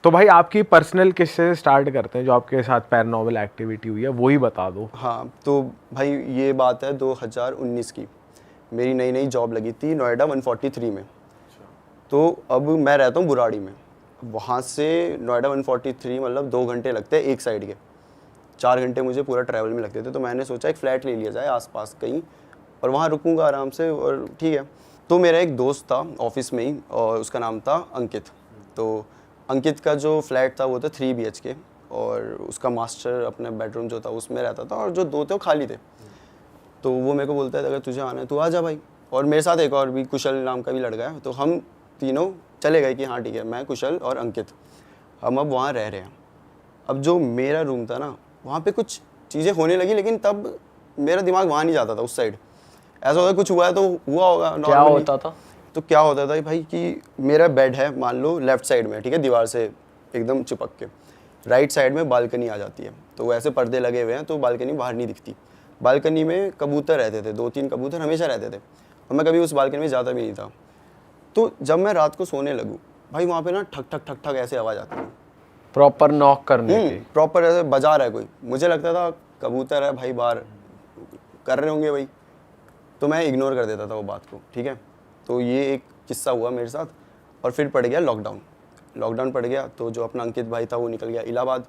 तो भाई आपकी पर्सनल किससे स्टार्ट करते हैं, जो आपके साथ पैरानॉर्मल एक्टिविटी हुई है वो ही बता दो। हाँ तो भाई ये बात है 2019 की, मेरी नई नई जॉब लगी थी नोएडा 143 में। तो अब मैं रहता हूँ बुराड़ी में, वहाँ से नोएडा 143 मतलब 2 घंटे लगते हैं एक साइड के, 4 घंटे मुझे पूरा ट्रैवल में लगते थे। तो मैंने सोचा एक फ़्लैट ले लिया जाए आसपास कहीं, और वहाँ रुकूंगा आराम से, और ठीक है। तो मेरा एक दोस्त था ऑफिस में ही, और उसका नाम था अंकित। तो अंकित का जो फ्लैट था वो था 3 BHK, और उसका मास्टर अपने बेडरूम जो था उसमें रहता था, और जो 2 थे वो खाली थे। तो वो मेरे को बोलता है अगर तुझे आना है तो आ जा भाई। और मेरे साथ एक और भी कुशल नाम का भी लड़का है। तो हम तीनों चले गए कि हाँ ठीक है, मैं, कुशल और अंकित, हम अब वहाँ रह रहे हैं। अब जो मेरा रूम था ना, वहाँ पे कुछ चीज़ें होने लगी, लेकिन तब मेरा दिमाग वहाँ नहीं जाता था उस साइड। ऐसा होता कुछ हुआ है तो हुआ होगा नॉर्मली। क्या होता था? तो क्या होता था भाई कि मेरा बेड है मान लो लेफ्ट साइड में, ठीक है, दीवार से एकदम चिपक के। राइट साइड में बालकनी आ जाती है, तो वैसे पर्दे लगे हुए हैं तो बालकनी बाहर नहीं दिखती। बालकनी में कबूतर रहते थे, 2-3 कबूतर हमेशा रहते थे, और मैं कभी उस बालकनी में जाता भी नहीं था। तो जब मैं रात को सोने लगूँ भाई, वहाँ पे ना ठक ठक ठक ठक ऐसे आवाज़ आती है, प्रॉपर नॉक करने की। प्रॉपर ऐसे बजा रहा है कोई। मुझे लगता था कबूतर है भाई, बाहर कर रहे होंगे भाई, तो मैं इग्नोर कर देता था वो बात को, ठीक है। तो ये एक किस्सा हुआ मेरे साथ। और फिर पड़ गया लॉकडाउन पड़ गया, तो जो अपना अंकित भाई था वो निकल गया इलाहाबाद,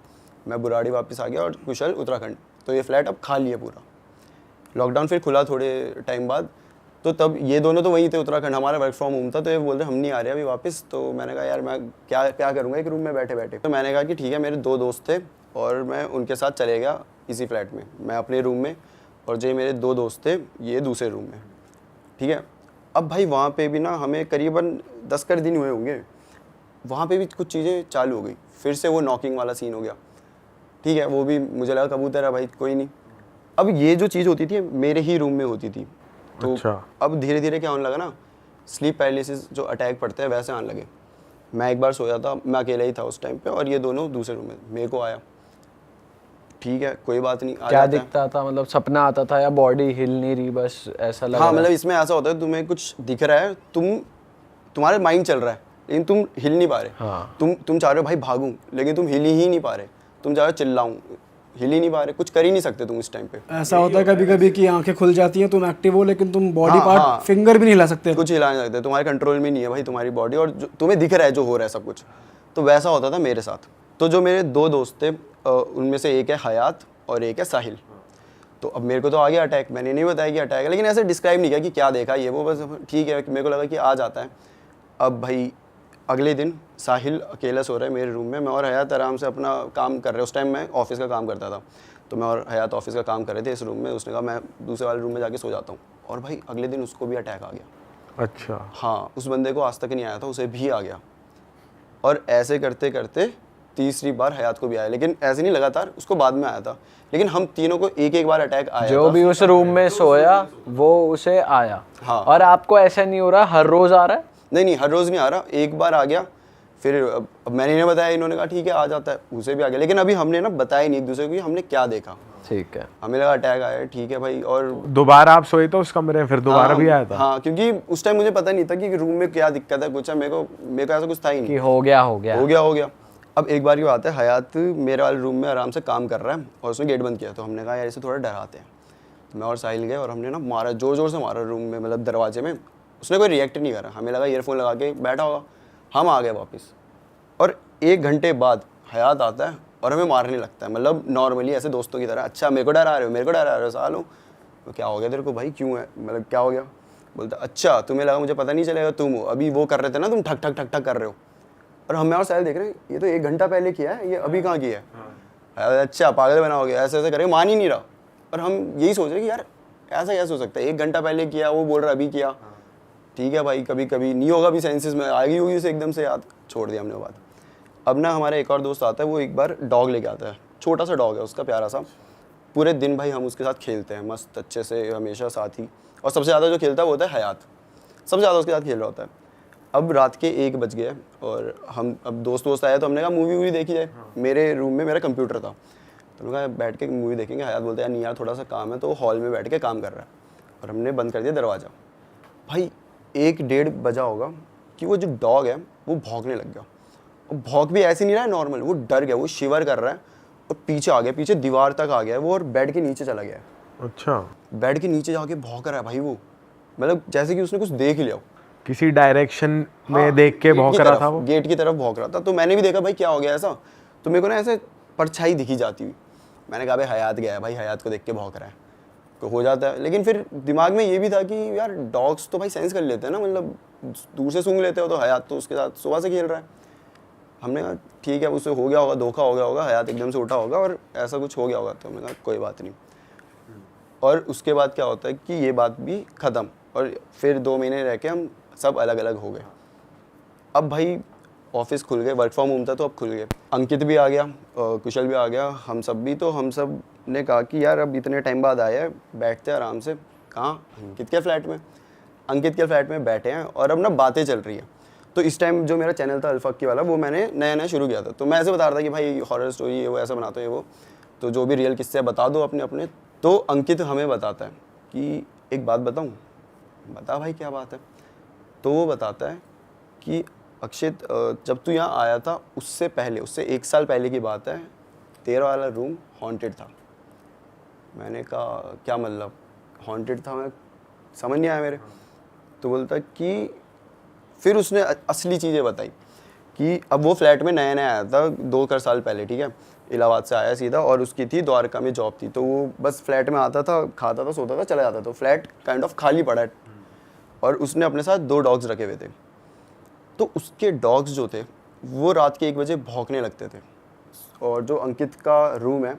मैं बुराड़ी वापस आ गया, और कुशल उत्तराखंड। तो ये फ्लैट अब खाली है पूरा। लॉकडाउन फिर खुला थोड़े टाइम बाद, तो तब ये दोनों तो वहीं थे उत्तराखंड, हमारा वर्क फ्रॉम होम था। तो ये बोल रहे हम नहीं आ रहे अभी वापस। तो मैंने कहा यार मैं क्या क्या करूँगा एक रूम में बैठे बैठे। तो मैंने कहा कि ठीक है, मेरे 2 दोस्त थे और मैं उनके साथ चले गया इसी फ्लैट में, मैं अपने रूम में, और जो मेरे 2 दोस्त थे ये दूसरे रूम में, ठीक है। अब भाई वहाँ पे भी ना हमें करीबन 10 कर दिन हुए होंगे, वहाँ पे भी कुछ चीज़ें चालू हो गई, फिर से वो नॉकिंग वाला सीन हो गया, ठीक है। वो भी मुझे लगा कबूतर है भाई, कोई नहीं। अब ये जो चीज़ होती थी मेरे ही रूम में होती थी। तो अच्छा। अब धीरे धीरे क्या होने लगा ना, स्लीप पैरालिसिस जो अटैक पड़ते हैं वैसे आने लगे। मैं एक बार सोया था, मैं अकेला ही था उस टाइम पे, और ये दोनों दूसरे रूम में, मेरे को आया, ठीक है कोई बात नहीं, क्या दिखता था? मतलब सपना आता था या बॉडी हिल नहीं रही, बस ऐसा लग हाँ रहा? मतलब इसमें ऐसा होता है, तुम्हें कुछ दिख रहा है, तुम्हारे माइंड चल रहा है, लेकिन तुम हिल नहीं पा रहे। हाँ। तुम चाह रहे हो भाई भागूं, लेकिन तुम हिल ही नहीं पा रहे। तुम चाह रहे हो चिल्लाऊं, हिल ही नहीं पा रहे, कुछ कर ही नहीं सकते तुम इस टाइम पे। ऐसा होता है कभी कभी कि आंखें खुल जाती हैं, तुम एक्टिव हो, लेकिन तुम बॉडी हाँ, पार्ट हाँ। फिंगर भी नहीं हिला सकते। कुछ हिला नहीं सकते, तुम्हारे कंट्रोल में नहीं है भाई तुम्हारी बॉडी, और तुम्हें दिख रहा है जो हो रहा है सब कुछ। तो वैसा होता था मेरे साथ। तो जो मेरे 2 दोस्त थे उनमें से एक है हयात और एक है साहिल। तो अब मेरे को तो आ गया अटैक, मैंने नहीं बताया कि अटैक है, लेकिन ऐसे डिस्क्राइब नहीं किया कि क्या देखा ये वो, बस ठीक है मेरे को लगा कि आ जाता है। अब भाई अगले दिन साहिल अकेला सो रहा है मेरे रूम में, मैं और हयात आराम से अपना काम कर रहे हैं। उस टाइम मैं ऑफिस का काम करता था, तो मैं और हयात ऑफिस का काम कर रहे थे इस रूम में। उसने कहा मैं दूसरे वाले रूम में जाके सो जाता हूँ, और भाई अगले दिन उसको भी अटैक आ गया। अच्छा। हाँ, उस बंदे को आज तक नहीं आया था, उसे भी आ गया। और ऐसे करते करते तीसरी बार हयात को भी आया, लेकिन ऐसे नहीं लगातार, उसको बाद में आया था। लेकिन हम तीनों को एक एक बार अटैक आया जो था। भी उस रूम में सोया वो उसे आया। हाँ। और आपको ऐसा नहीं हो रहा हर रोज आ रहा है? नहीं, हर रोज़ नहीं आ रहा, एक बार आ गया। फिर अब मैंने इन्हें बताया, इन्होंने कहा ठीक है आ जाता है, उसे भी आ गया। लेकिन अभी हमने ना बताया नहीं एक दूसरे को कि हमने क्या देखा। ठीक है। हमें लगा अटैक आया, ठीक है भाई। और दोबारा आप सोए तो उस कमरे में, फिर दोबारा भी आया था? हाँ, क्योंकि उस टाइम मुझे पता नहीं था कि रूम में क्या दिक्कत है, कुछ है। मेरे को ऐसा कुछ था ही नहीं कि हो गया हो गया। अब एक बार की बात है, हयात मेरे वाले रूम में आराम से काम कर रहा है, और उसने गेट बंद किया। तो हमने कहा यार इसे थोड़ा डराते हैं। तो मैं और साहिल गए, और हमने ना मारा, जोर जोर से मारा रूम में, मतलब दरवाजे में। उसने कोई रिएक्ट नहीं करा, हमें लगा ईयरफोन लगा के बैठा होगा। हम आ गए वापस, और 1 घंटे बाद हयात आता है और हमें मारने लगता है, मतलब नॉर्मली ऐसे दोस्तों की तरह। अच्छा मेरे को डरा रहे हो सालों, तो क्या हो गया तेरे को भाई, क्यों है, मतलब क्या हो गया? बोलता अच्छा तुम्हें लगा मुझे पता नहीं चलेगा, तुम हो अभी वो कर रहे थे ना, तुम ठक ठक ठक ठक कर रहे हो। और हम और साहिल देख रहे हैं, ये तो 1 घंटा पहले किया है, ये अभी कहाँ किया है? अच्छा पागल बनाओगे, ऐसे ऐसे करेंगे, मान ही नहीं रहा। और हम यही सोच रहे कि यार ऐसा कैसे हो सकता है, 1 घंटा पहले किया, वो बोल रहा अभी किया। ठीक है भाई, कभी कभी नहीं होगा भी, सेंसेस में आएगी होगी उसे एकदम से याद, छोड़ दिया हमने वो बात। अब ना हमारा एक और दोस्त आता है, वो एक बार डॉग लेके आता है, छोटा सा डॉग है उसका, प्यारा सा। पूरे दिन भाई हम उसके साथ खेलते हैं मस्त अच्छे से, हमेशा साथ ही। और सबसे ज़्यादा जो खेलता है वो होता है हयात, सबसे ज़्यादा उसके साथ खेल रहा होता है। अब रात के 1 बज गए, और हम अब दोस्त आए, तो हमने कहा मूवी वूवी देखी जाए। मेरे रूम में मेरा कंप्यूटर था, तो हमने कहा बैठ के मूवी देखेंगे। हयात बोलता है नहीं यार थोड़ा सा काम है, तो हॉल में बैठ के काम कर रहा है। और हमने बंद कर दिया दरवाज़ा। भाई 1-1:30 बजा होगा कि वो जो डॉग है वो भौंकने लग गया, भौंक भी ऐसे नहीं रहा है नॉर्मल, वो डर गया, वो शिवर कर रहा है और पीछे आ गया, पीछे दीवार तक आ गया है वो और बेड के नीचे चला गया है। अच्छा, बेड के नीचे जाके भौंक रहा है भाई वो, मतलब जैसे कि उसने कुछ देख लिया हो। किसी डायरेक्शन में हाँ, देख के गेट भौंक की रहा तरफ, था वो। गेट की तरफ भौंक रहा था। तो मैंने भी देखा भाई क्या हो गया ऐसा, तो मेरे को ना ऐसे परछाई दिखी जाती हुई। मैंने कहा भाई हयात गया है भाई, हयात को देख के भौंक रहा है, तो हो जाता है। लेकिन फिर दिमाग में ये भी था कि यार डॉग्स तो भाई सेंस कर लेते हैं ना, मतलब दूर से सूंघ लेते हो, तो हयात तो उसके साथ सुबह से खेल रहा है। हमने कहा ठीक है, उससे हो गया होगा, धोखा हो गया होगा, हयात एकदम से उठा होगा और ऐसा कुछ हो गया होगा। तो हमने कहा कोई बात नहीं। और उसके बाद क्या होता है कि ये बात भी ख़त्म, और फिर 2 महीने रह के हम सब अलग अलग हो गए। अब भाई ऑफिस खुल गए, वर्क फ्रॉम होम था तो अब खुल गए। अंकित भी आ गया, कुशल भी आ गया, हम सब भी। तो हम सब ने कहा कि यार अब इतने टाइम बाद आया है, बैठते हैं आराम से। कहाँ? अंकित के फ्लैट में। अंकित के फ्लैट में बैठे हैं और अब ना बातें चल रही है। तो इस टाइम जो मेरा चैनल था अल्फाकी वाला, वो मैंने नया नया शुरू किया था। तो मैं ऐसे बता रहा था कि भाई हॉरर स्टोरी ये वो ऐसा बनाते हैं वो, तो जो भी रियल किस्से बता दो अपने अपने। तो अंकित हमें बताता है कि एक बात बताऊँ। बता भाई क्या बात है। तो वो बताता है कि अक्षित, जब तू यहाँ आया था उससे पहले, उससे 1 साल पहले की बात है, तेरा वाला रूम हॉन्टेड था। मैंने कहा क्या मतलब हॉन्टेड था, मैं समझ नहीं आया मेरे। तो बोलता कि फिर उसने असली चीज़ें बताई कि अब वो फ्लैट में नया नया आया था 2 साल पहले, ठीक है, इलाहाबाद से आया सीधा, और उसकी थी द्वारका में जॉब थी। तो वो बस फ्लैट में आता था, खाता था, सोता था, चला जाता था। तो फ्लैट काइंड ऑफ खाली पड़ा है और उसने अपने साथ 2 डॉग्स रखे हुए थे। तो उसके डॉग्स जो थे वो रात के 1 बजे भौंकने लगते थे। और जो अंकित का रूम है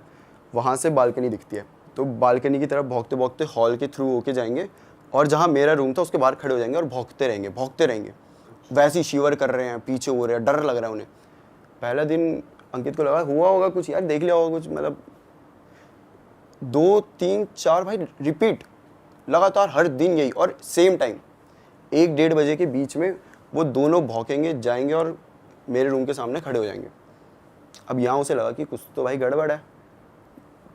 वहाँ से बालकनी दिखती है, तो बालकनी की तरफ भौंकते भौंकते हॉल के थ्रू होके जाएंगे और जहाँ मेरा रूम था उसके बाहर खड़े हो जाएंगे और भौंकते रहेंगे, भौंकते रहेंगे। वैसे ही शिवर कर रहे हैं, पीछे हो रहे हैं, डर लग रहा है उन्हें। पहला दिन अंकित को लगा हुआ होगा कुछ यार, देख लिया होगा कुछ, मतलब 2 3 4 भाई रिपीट लगातार हर दिन यही, और सेम टाइम 1-1:30 बजे के बीच में वो दोनों भौंकेंगे, जाएंगे और मेरे रूम के सामने खड़े हो जाएंगे। अब यहाँ उसे लगा कि कुछ तो भाई गड़बड़ है।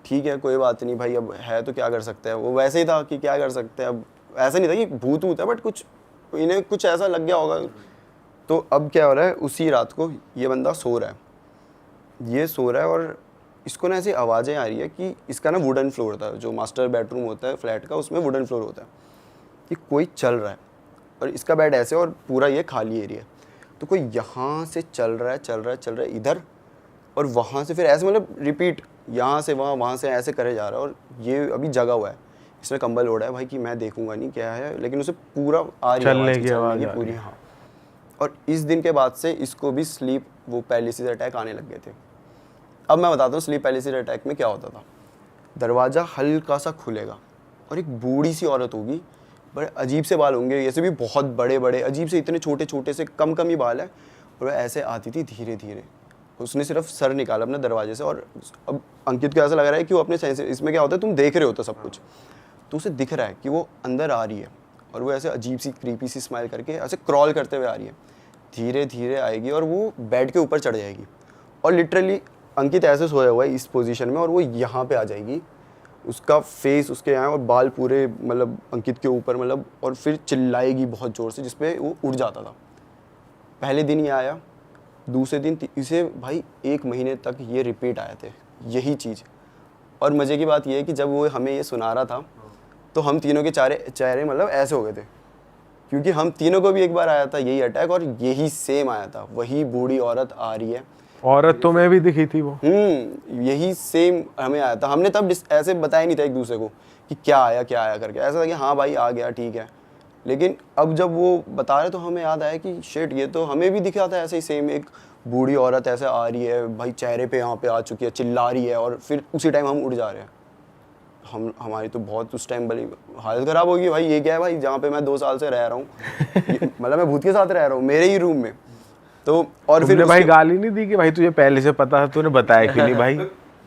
ठीक है कोई बात नहीं भाई, अब है तो क्या कर सकते हैं। वो वैसे ही था कि क्या कर सकते हैं, अब ऐसा नहीं था कि भूत वूत है, बट कुछ इन्हें कुछ ऐसा लग गया होगा। तो अब क्या हो रहा है, उसी रात को ये बंदा सो रहा है, ये सो रहा है और इसको ना ऐसी आवाज़ें आ रही है कि इसका ना वुडन फ्लोर था, जो मास्टर बेडरूम होता है फ्लैट का, उसमें वुडन फ्लोर होता है, कि कोई चल रहा है और इसका बेड ऐसे और पूरा ये खाली एरिया है। तो कोई यहाँ से चल रहा है, चल रहा है, चल रहा है इधर, और वहाँ से फिर ऐसे मतलब रिपीट, यहाँ से वहाँ, वहाँ से ऐसे करे जा रहा है। और ये अभी जगा हुआ है, इसने कंबल ओढ़ा है भाई कि मैं देखूंगा नहीं क्या है, लेकिन उसे पूरा आ रही है चलने आवाज़ की आवाज़ की पूरी। हाँ, और इस दिन के बाद से इसको भी स्लीप वो पैरालिसिस अटैक आने लग गए थे। अब मैं बताता हूँ स्लीप पैरालिसिस अटैक में क्या होता था। दरवाज़ा हल्का सा खुलेगा और एक बूढ़ी सी औरत होगी, बड़े अजीब से बाल होंगे, ऐसे भी बहुत बड़े बड़े, अजीब से, इतने छोटे छोटे से, कम कम ही बाल है, और ऐसे आती थी धीरे धीरे। उसने सिर्फ सर निकाला अपने दरवाजे से, और अब अंकित को ऐसा लग रहा है कि वो अपने सेंस, इसमें क्या होता है तुम देख रहे हो तो सब कुछ, तो उसे दिख रहा है कि वो अंदर आ रही है और वो ऐसे अजीब सी क्रीपी सी स्माइल करके ऐसे क्रॉल करते हुए आ रही है। धीरे धीरे आएगी और वो बेड के ऊपर चढ़ जाएगी, और लिटरली अंकित ऐसे सोया हुआ है इस पोजीशन में, और वो यहाँ पे आ जाएगी, उसका फेस उसके यहाँ और बाल पूरे मतलब अंकित के ऊपर, मतलब, और फिर चिल्लाएगी बहुत ज़ोर से, जिसपे वो उड़ जाता था। पहले दिन ये आया, दूसरे दिन इसे भाई 1 महीने तक ये रिपीट आए थे यही चीज़। और मज़े की बात ये है कि जब वो हमें ये सुना रहा था तो हम तीनों के चेहरे मतलब ऐसे हो गए थे, क्योंकि हम तीनों को भी एक बार आया था यही अटैक, और यही सेम आया था, वही बूढ़ी औरत आ रही है। औरत तो मैं भी दिखी थी वो। यही सेम हमें आया था। हमने तब ऐसे बताया नहीं था एक दूसरे को कि क्या आया करके, ऐसा था कि हाँ भाई आ गया ठीक है। लेकिन अब जब वो बता रहे तो हमें याद आया कि शिट, ये तो हमें भी दिखा था ऐसे ही सेम, एक बूढ़ी औरत ऐसे आ रही है भाई, चेहरे पे यहाँ पे आ चुकी है, चिल्ला रही है, और फिर उसी टाइम हम उड़ जा रहे हैं। हमारी तो बहुत उस टाइम बड़ी हालत ख़राब होगी भाई, ये क्या है भाई, जहाँ पे मैं 2 साल से रह रहा हूँ, मतलब मैं भूत के साथ रह रहा हूँ मेरे ही रूम में। तो और फिर भाई गाली नहीं दी कि भाई तुझे पहले से पता था, तूने बताया क्यों नहीं भाई,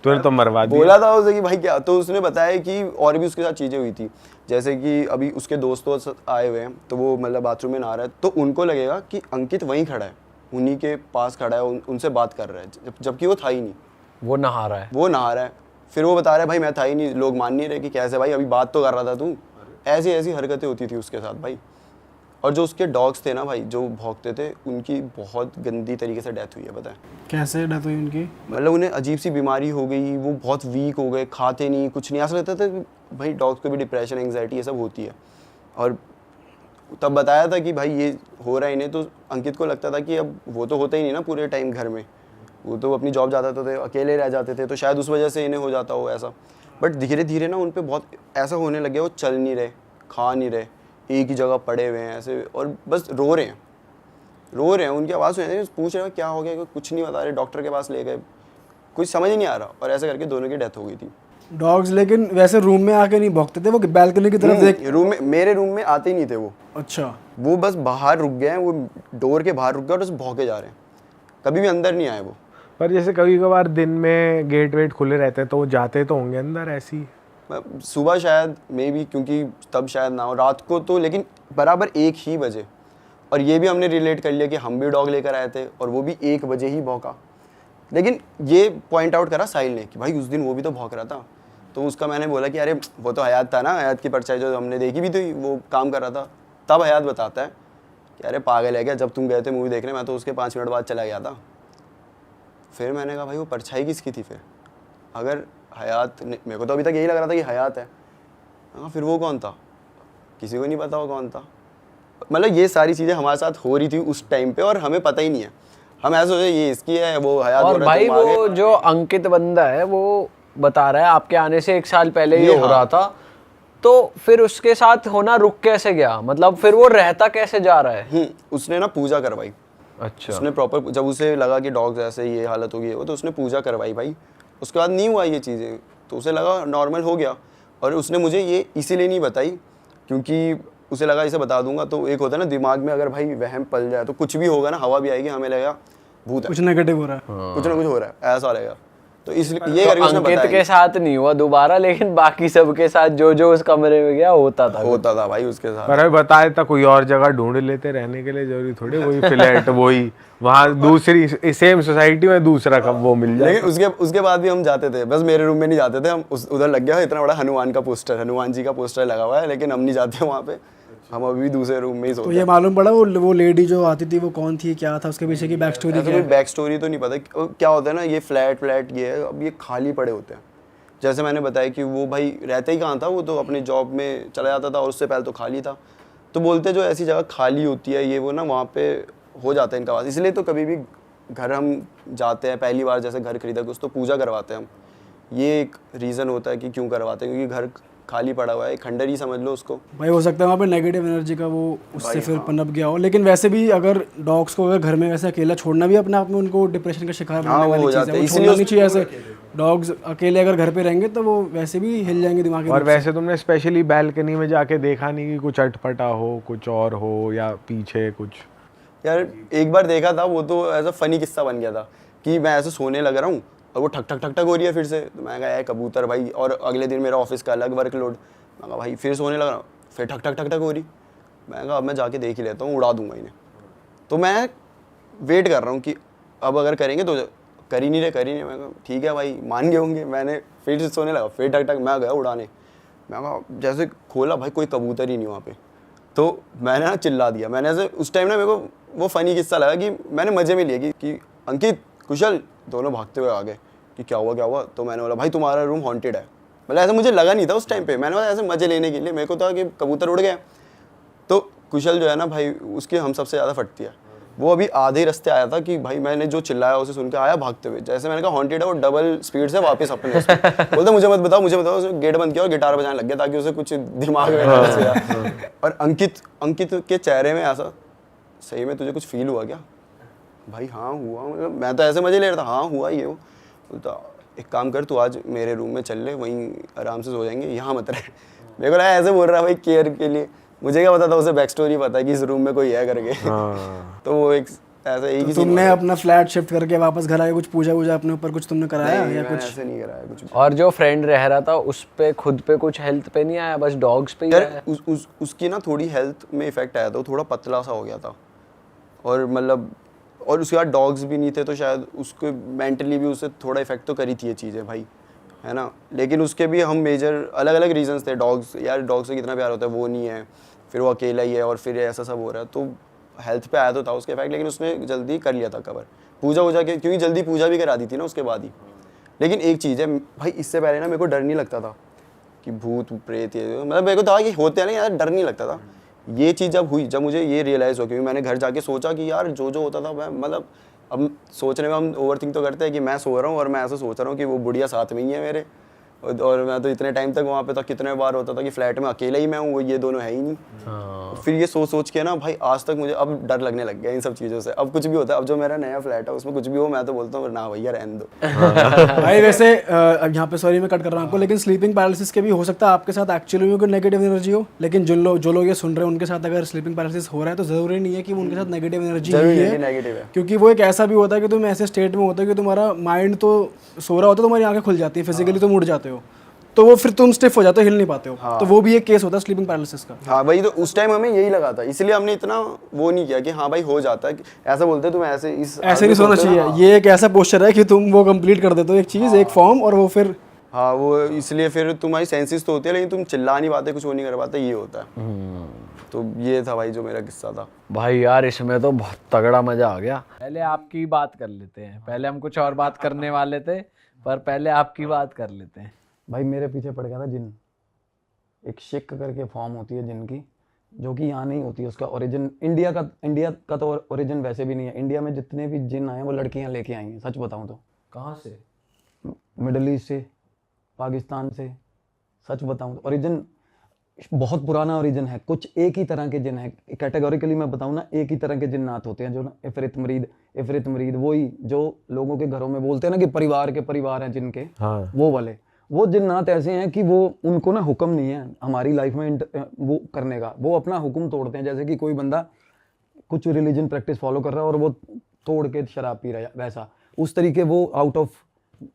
तूने तो मरवा दिया। बोला था उसे कि भाई क्या, तो उसने बताया कि और भी उसके साथ चीज़ें हुई थी, जैसे कि अभी उसके दोस्त आए हुए हैं, तो वो मतलब बाथरूम में नहा रहा है, तो उनको लगेगा कि अंकित वहीं खड़ा है, उन्हीं के पास खड़ा है, उनसे बात कर रहा है, जबकि वो था ही नहीं, वो नहा रहा है। फिर वो बता रहा है भाई मैं था ही नहीं, लोग मान नहीं रहे कि कैसे भाई, अभी बात तो कर रहा था तू। ऐसी ऐसी हरकतें होती थी उसके साथ भाई। और जो उसके डॉग्स थे ना भाई जो भौंकते थे, उनकी बहुत गंदी तरीके से डेथ हुई है, पता है। कैसे डेथ हुई उनकी? मतलब उन्हें अजीब सी बीमारी हो गई, वो बहुत वीक हो गए, खाते नहीं कुछ नहीं। ऐसा लगता था कि भाई डॉग्स को भी डिप्रेशन एंग्जाइटी ये सब होती है। और तब बताया था कि भाई ये हो रहा है इन्हें, तो अंकित को लगता था कि अब वो तो होता ही नहीं ना पूरे टाइम घर में, वो तो अपनी जॉब जाते थे, अकेले रह जाते थे, तो शायद उस वजह से इन्हें हो जाता हो ऐसा। बट धीरे धीरे ना उन पर बहुत ऐसा होने लगे, वो चल नहीं रहे, खा नहीं रहे, एक ही जगह पड़े हुए हैं ऐसे, और बस रो रहे हैं। उनकी आवाज़ सुन रहे, पूछ रहे हो क्या हो गया, कुछ नहीं बता रहे, डॉक्टर के पास ले गए, कुछ समझ ही नहीं आ रहा, और ऐसे करके दोनों की डेथ हो गई थी। डॉग्स लेकिन वैसे रूम में आके नहीं भौंकते थे, वो बैल्कनी की तरफ देख? रूम में, मेरे रूम में आते ही नहीं थे वो। अच्छा। वो बस बाहर रुक गए हैं, वो डोर के बाहर रुक गए और बस भौंके जा रहे हैं, कभी भी अंदर नहीं आए वो। पर जैसे कभी कभार दिन में गेट वेट खुले रहते हैं तो वो जाते तो होंगे अंदर ऐसी? सुबह शायद मे बी, क्योंकि तब शायद ना हो, रात को तो लेकिन बराबर 1 ही बजे। और ये भी हमने रिलेट कर लिया कि हम भी डॉग लेकर आए थे और वो भी 1 बजे ही भौंका। लेकिन ये पॉइंट आउट करा साहिल ने कि भाई उस दिन वो भी तो भौंक रहा था। तो उसका मैंने बोला कि अरे वो तो हयात था ना, हयात की परछाई जो हमने देखी भी थी, वो काम कर रहा था। तब हयात बताता है कि अरे पागल है क्या, जब तुम गए थे मूवी देखने, मैं तो उसके 5 मिनट बाद चला गया था। फिर मैंने कहा भाई वो परछाई किसकी थी फिर? अगर हयात, मेरे को तो अभी तक यही लग रहा था कि हयात है। हाँ, फिर वो कौन था? किसी को नहीं पता वो कौन था। मतलब ये सारी चीज़ें हमारे साथ हो रही थी उस टाइम पे और हमें पता ही नहीं है। हम ऐसे सोचे ये इसकी है, वो हयात। और भाई वो जो अंकित बंदा है वो बता रहा है आपके आने से 1 साल पहले ये हो रहा था, तो फिर उसके साथ होना रुक कैसे गया? मतलब फिर वो रहता कैसे जा रहा है? उसने ना पूजा करवाई। अच्छा। उसने प्रॉपर, जब उसे लगा कि डॉग्स ऐसे ये हालत होगी वो, तो उसने पूजा करवाई भाई। उसके बाद नहीं हुआ ये चीज़ें, तो उसे लगा नॉर्मल हो गया। और उसने मुझे ये इसीलिए नहीं बताई क्योंकि उसे लगा इसे बता दूंगा तो एक होता है ना दिमाग में, अगर भाई वहम पल जाए तो कुछ भी होगा ना, हवा भी आएगी, हमें लगेगा भूत है, कुछ नेगेटिव हो रहा है। कुछ ना कुछ हो रहा है, ऐसा लगेगा। तो इसलिए ये करके उसने अंकित बताया। के साथ नहीं हुआ दोबारा, लेकिन बाकी सबके साथ जो जो उस कमरे में गया होता था भाई उसके साथ। पर अभी बताया था कोई और जगह ढूंढ लेते रहने के लिए, जरूरी थोड़ी वही फ्लैट वही वहाँ दूसरी सेम सोसाइटी में दूसरा कब वो मिल जाए। लेकिन उसके बाद भी हम जाते थे, बस मेरे रूम में नहीं जाते थे हम। उधर लग गया इतना बड़ा हनुमान का पोस्टर, हनुमान जी का पोस्टर लगा हुआ है, लेकिन हम नहीं जाते वहाँ पे, हम अभी भी दूसरे रूम में ही सोते तो हैं। ये मालूम पड़ा वो लेडी जो आती थी वो कौन थी, क्या था उसके पीछे की बैक स्टोरी? ऐसा कोई बैक स्टोरी तो नहीं पता। क्या होता है ना, ये फ्लैट ये है, अब ये खाली पड़े होते हैं। जैसे मैंने बताया कि वो भाई रहते ही कहाँ था, वो तो अपने जॉब में चला जाता था और उससे पहले तो खाली था। तो बोलते जो ऐसी जगह खाली होती है ये वो ना, वहाँ पे हो जाता है इनका वास। इसलिए तो कभी भी घर हम जाते हैं, पहली बार जैसे घर खरीदा कुछ, तो पूजा करवाते हैं हम। ये एक रीज़न होता है कि क्यों करवाते हैं, क्योंकि घर खाली पड़ा हुआ है, खंडर ही समझ लो उसको। भाई हो सकता है वहाँ पे नेगेटिव एनर्जी का वो उससे फिर पनप गया हो। लेकिन वैसे भी अगर डॉग्स को अगर घर में वैसे अकेला छोड़ना भी अपने आप में उनको डिप्रेशन का शिकार बनाने वाली चीज़ है, वो छोड़ना नहीं चाहिए। ऐसे डॉग्स अकेले अगर घर पे रहेंगे तो वो वैसे भी हिल जाएंगे दिमाग। और वैसे तुमने स्पेशली बैल्कनी में जाके देखा नहीं कि कुछ अटपटा हो, कुछ और हो, या पीछे कुछ? यार एक बार देखा था, वो तो ऐसा फनी किस्सा बन गया था कि मैं ऐसे सोने लग रहा हूँ और वो ठक ठक ठक ठक हो रही है फिर से। तो मैं कहा कबूतर भाई, और अगले दिन मेरा ऑफिस का अलग वर्कलोड। मैं कहा भाई फिर सोने लग रहा हूँ, फिर ठक ठक ठक ठक हो रही। मैं कहा अब मैं जाके देख ही लेता हूँ, उड़ा दूंगा इन्हें। तो मैं वेट कर रहा हूँ कि अब अगर करेंगे तो कर ही नहीं रहे। मैं कहा ठीक है भाई, मान गए होंगे। मैंने फिर से सोने लगा, फिर ठक ठक, मैं गया उड़ाने। मैं कहा जैसे खोला भाई, कोई कबूतर ही नहीं वहाँ पे। तो मैंने ना चिल्ला दिया। मैंने ऐसे उस टाइम ना मेरे को वो फ़नी किस्सा लगा कि मैंने मज़े में लिया कि अंकित कुशल दोनों भागते हुए आ गए कि क्या हुआ। तो मैंने बोला भाई तुम्हारा रूम हॉन्टेड है। मतलब ऐसा मुझे लगा नहीं था उस टाइम पे, मैंने ऐसे मज़े लेने के लिए, मेरे को था कि कबूतर उड़ गया। तो कुशल जो है ना भाई, उसकी हम सबसे ज़्यादा फटती है। वो अभी आधे रास्ते आया था कि भाई मैंने जो चिल्लाया उसे सुन के आया भागते हुए। जैसे मैंने कहा हॉन्टेड है, वो डबल स्पीड से वापस अपने बोलते मुझे मत बताओ। उसने गेट बंद किया और गिटार बजाने लग गया ताकि उसे कुछ दिमाग में ना घुसे। और अंकित के चेहरे में ऐसा, सही में तुझे कुछ फील हुआ क्या? भाई हाँ हुआ। मतलब मैं तो ऐसे मजे ले रहा था, हाँ हुआ ये वो। बोलता एक काम कर, तू आज मेरे रूम में चल ले, वहीं आराम से सो जाएंगे, यहाँ मत रहे। मेरे को लगा ऐसे बोल रहा भाई केयर के लिए, मुझे क्या पता था उसे बैक स्टोरी पता है कि इस रूम में कोई है करके। तो वो एक ऐसा एक ही। तुमने अपना फ्लैट शिफ्ट करके वापस घर आए, कुछ पूजा वूजा अपने ऊपर कुछ तुमने कराया या कुछ? ऐसे नहीं कराया कुछ। और जो फ्रेंड रह रहा था उस पे खुद पे कुछ हेल्थ पे नहीं आया, बस डॉग्स पे ही आया? उसकी ना थोड़ी हेल्थ में इफेक्ट आया था, वो थोड़ा पतला सा हो गया था। और मतलब और उसके बाद डॉग्स भी नहीं थे, तो शायद उसको मेंटली भी उससे थोड़ा इफेक्ट तो करी थी ये चीज़ें भाई, है ना। लेकिन उसके भी हम मेजर अलग अलग रीजंस थे। डॉग्स, यार डॉग से कितना प्यार होता है वो नहीं है, फिर वो अकेला ही है और फिर ऐसा सब हो रहा है, तो हेल्थ पे आया तो था उसके इफेक्ट, लेकिन उसने जल्दी कर लिया था कवर, पूजा वूजा के, क्योंकि जल्दी पूजा भी करा दी थी ना उसके बाद ही। लेकिन एक चीज़ है भाई, इससे पहले ना मेरे को डर नहीं लगता था कि भूत प्रेत ये, मतलब मेरे को था कि होते हैं ना यार, डर नहीं लगता था। ये चीज़ जब हुई, जब मुझे ये रियलाइज़ हो, क्योंकि मैंने घर जाके सोचा कि यार जो होता था मैं, मतलब अब सोचने में हम ओवरथिंक तो करते हैं कि मैं सो रहा हूँ और मैं ऐसा सोच रहा हूँ कि वो बुढ़िया साथ में ही है मेरे, और मैं तो इतने टाइम तक वहाँ पे था, कितने बार होता था कि फ्लैट में अकेला ही मैं हूँ, वो ये दोनों है ही नहीं। फिर ये सोच के ना भाई आज तक मुझे अब डर लगने लग गया इन सब चीज़ों से। अब कुछ भी होता है, अब जो मेरा नया फ्लैट है उसमें कुछ भी हो, मैं तो बोलता हूँ ना भैया रहने दो। भाई वैसे अब यहाँ पे सॉरी मैं कट कर रहा हूँ आपको, लेकिन स्लीपिंग पैरालिसिस के भी हो सकता है आपके साथ एक्चुअली में कोई नेगेटिव एनर्जी हो, लेकिन जो लोग ये सुन रहे हैं उनके साथ अगर स्लीपिंग पैरालिसिस हो रहा है तो ज़रूरी नहीं है कि वो उनके साथ नेगेटिव एनर्जी ही है, नेगेटिव है, क्योंकि वो एक ऐसा भी होता है कि तुम ऐसे स्टेट में होता है कि तुम्हारा माइंड तो सो रहा होता है, तुम्हारी आंखें खुल जाती है, फिजिकली तुम उठ जाते हो, तो वो फिर तुम स्टिफ हो जाते हो, हिल नहीं पाते हो। तो वो भी एक केस होता है स्लीपिंग पैरालिसिस का। हाँ वही तो, उस टाइम हमें यही लगा था, इसलिए हमने इतना वो नहीं किया कि हाँ भाई हो जाता है, ऐसा बोलते तुम ऐसे ऐसे नहीं सोना चाहिए, ये एक ऐसा पोस्चर है कि तुम वो कंप्लीट कर देते हो एक चीज़, एक फॉर्म, और वो फिर हाँ वो इसलिए फिर तुम्हारी सेंसेस तो होती है लेकिन तुम चिल्ला नहीं पाते, कुछ वो नहीं कर पाते, ये होता है। तो ये था भाई जो मेरा किस्सा था भाई यार, इसमें तो बहुत तगड़ा मजा आ गया। पहले आपकी बात कर लेते हैं, पहले हम कुछ और बात करने वाले थे, पर पहले आपकी बात कर लेते हैं। भाई मेरे पीछे पड़ गया था जिन, एक शिक करके फॉर्म होती है जिन की, जो कि यहाँ नहीं होती है, उसका ओरिजिन इंडिया का तो ओरिजिन वैसे भी नहीं है। इंडिया में जितने भी जिन आए हैं वो लड़कियाँ लेके आई हैं, सच बताऊँ तो। कहाँ से? मिडल ईस्ट से, पाकिस्तान से, सच बताऊँ तो। ओरिजिन बहुत पुराना ओरिजिन है, कुछ एक ही तरह के जिन है, कैटेगोरिकली मैं बताऊँ ना, एक ही तरह के जिन्नात होते हैं, जो ना इफरित मरीद वही जो लोगों के घरों में बोलते हैं ना कि परिवार हैं जिनके, हाँ। वो वाले, वो जिन्नात ऐसे हैं कि वो उनको ना हुक्म नहीं है हमारी लाइफ में वो करने का, वो अपना हुक्म तोड़ते हैं। जैसे कि कोई बंदा कुछ रिलीजन प्रैक्टिस फॉलो कर रहा है और वो तोड़ के शराब पी रहा है, वैसा उस तरीके वो आउट ऑफ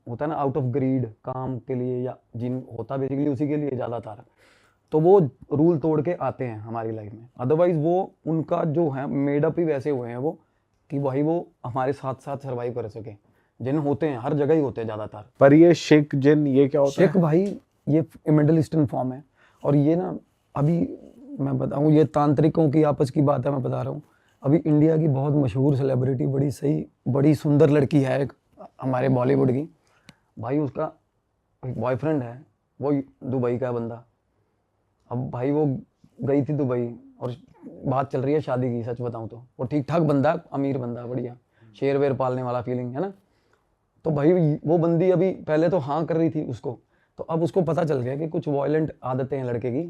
होता है ना, आउट ऑफ ग्रीड, काम के लिए, या जिन होता बेसिकली उसी के लिए ज़्यादातर, तो वो रूल तोड़ के आते हैं हमारी लाइफ में। अदरवाइज वो उनका जो है मेडअप ही वैसे हुए हैं वो, कि भाई वो हमारे साथ साथ सर्वाइव कर सके। जिन होते हैं हर जगह ही होते हैं ज़्यादातर। पर ये शिक जिन ये क्या होता है? शिक भाई ये मिडल ईस्टर्न फॉर्म है, और ये ना अभी मैं बताऊँ, ये तांत्रिकों की आपस की बात है, मैं बता रहा हूँ। अभी इंडिया की बहुत मशहूर सेलिब्रिटी, बड़ी सुंदर लड़की है एक हमारे बॉलीवुड की, भाई उसका एक बॉयफ्रेंड है, वो दुबई का बंदा। अब भाई वो गई थी दुबई और बात चल रही है शादी की, सच बताऊँ तो। वो ठीक ठाक बंदा, अमीर बंदा, बढ़िया, शेर वेर पालने वाला फीलिंग है ना। तो भाई वो बंदी अभी पहले तो हाँ कर रही थी उसको, तो अब उसको पता चल गया कि कुछ वायलेंट आदतें हैं लड़के की।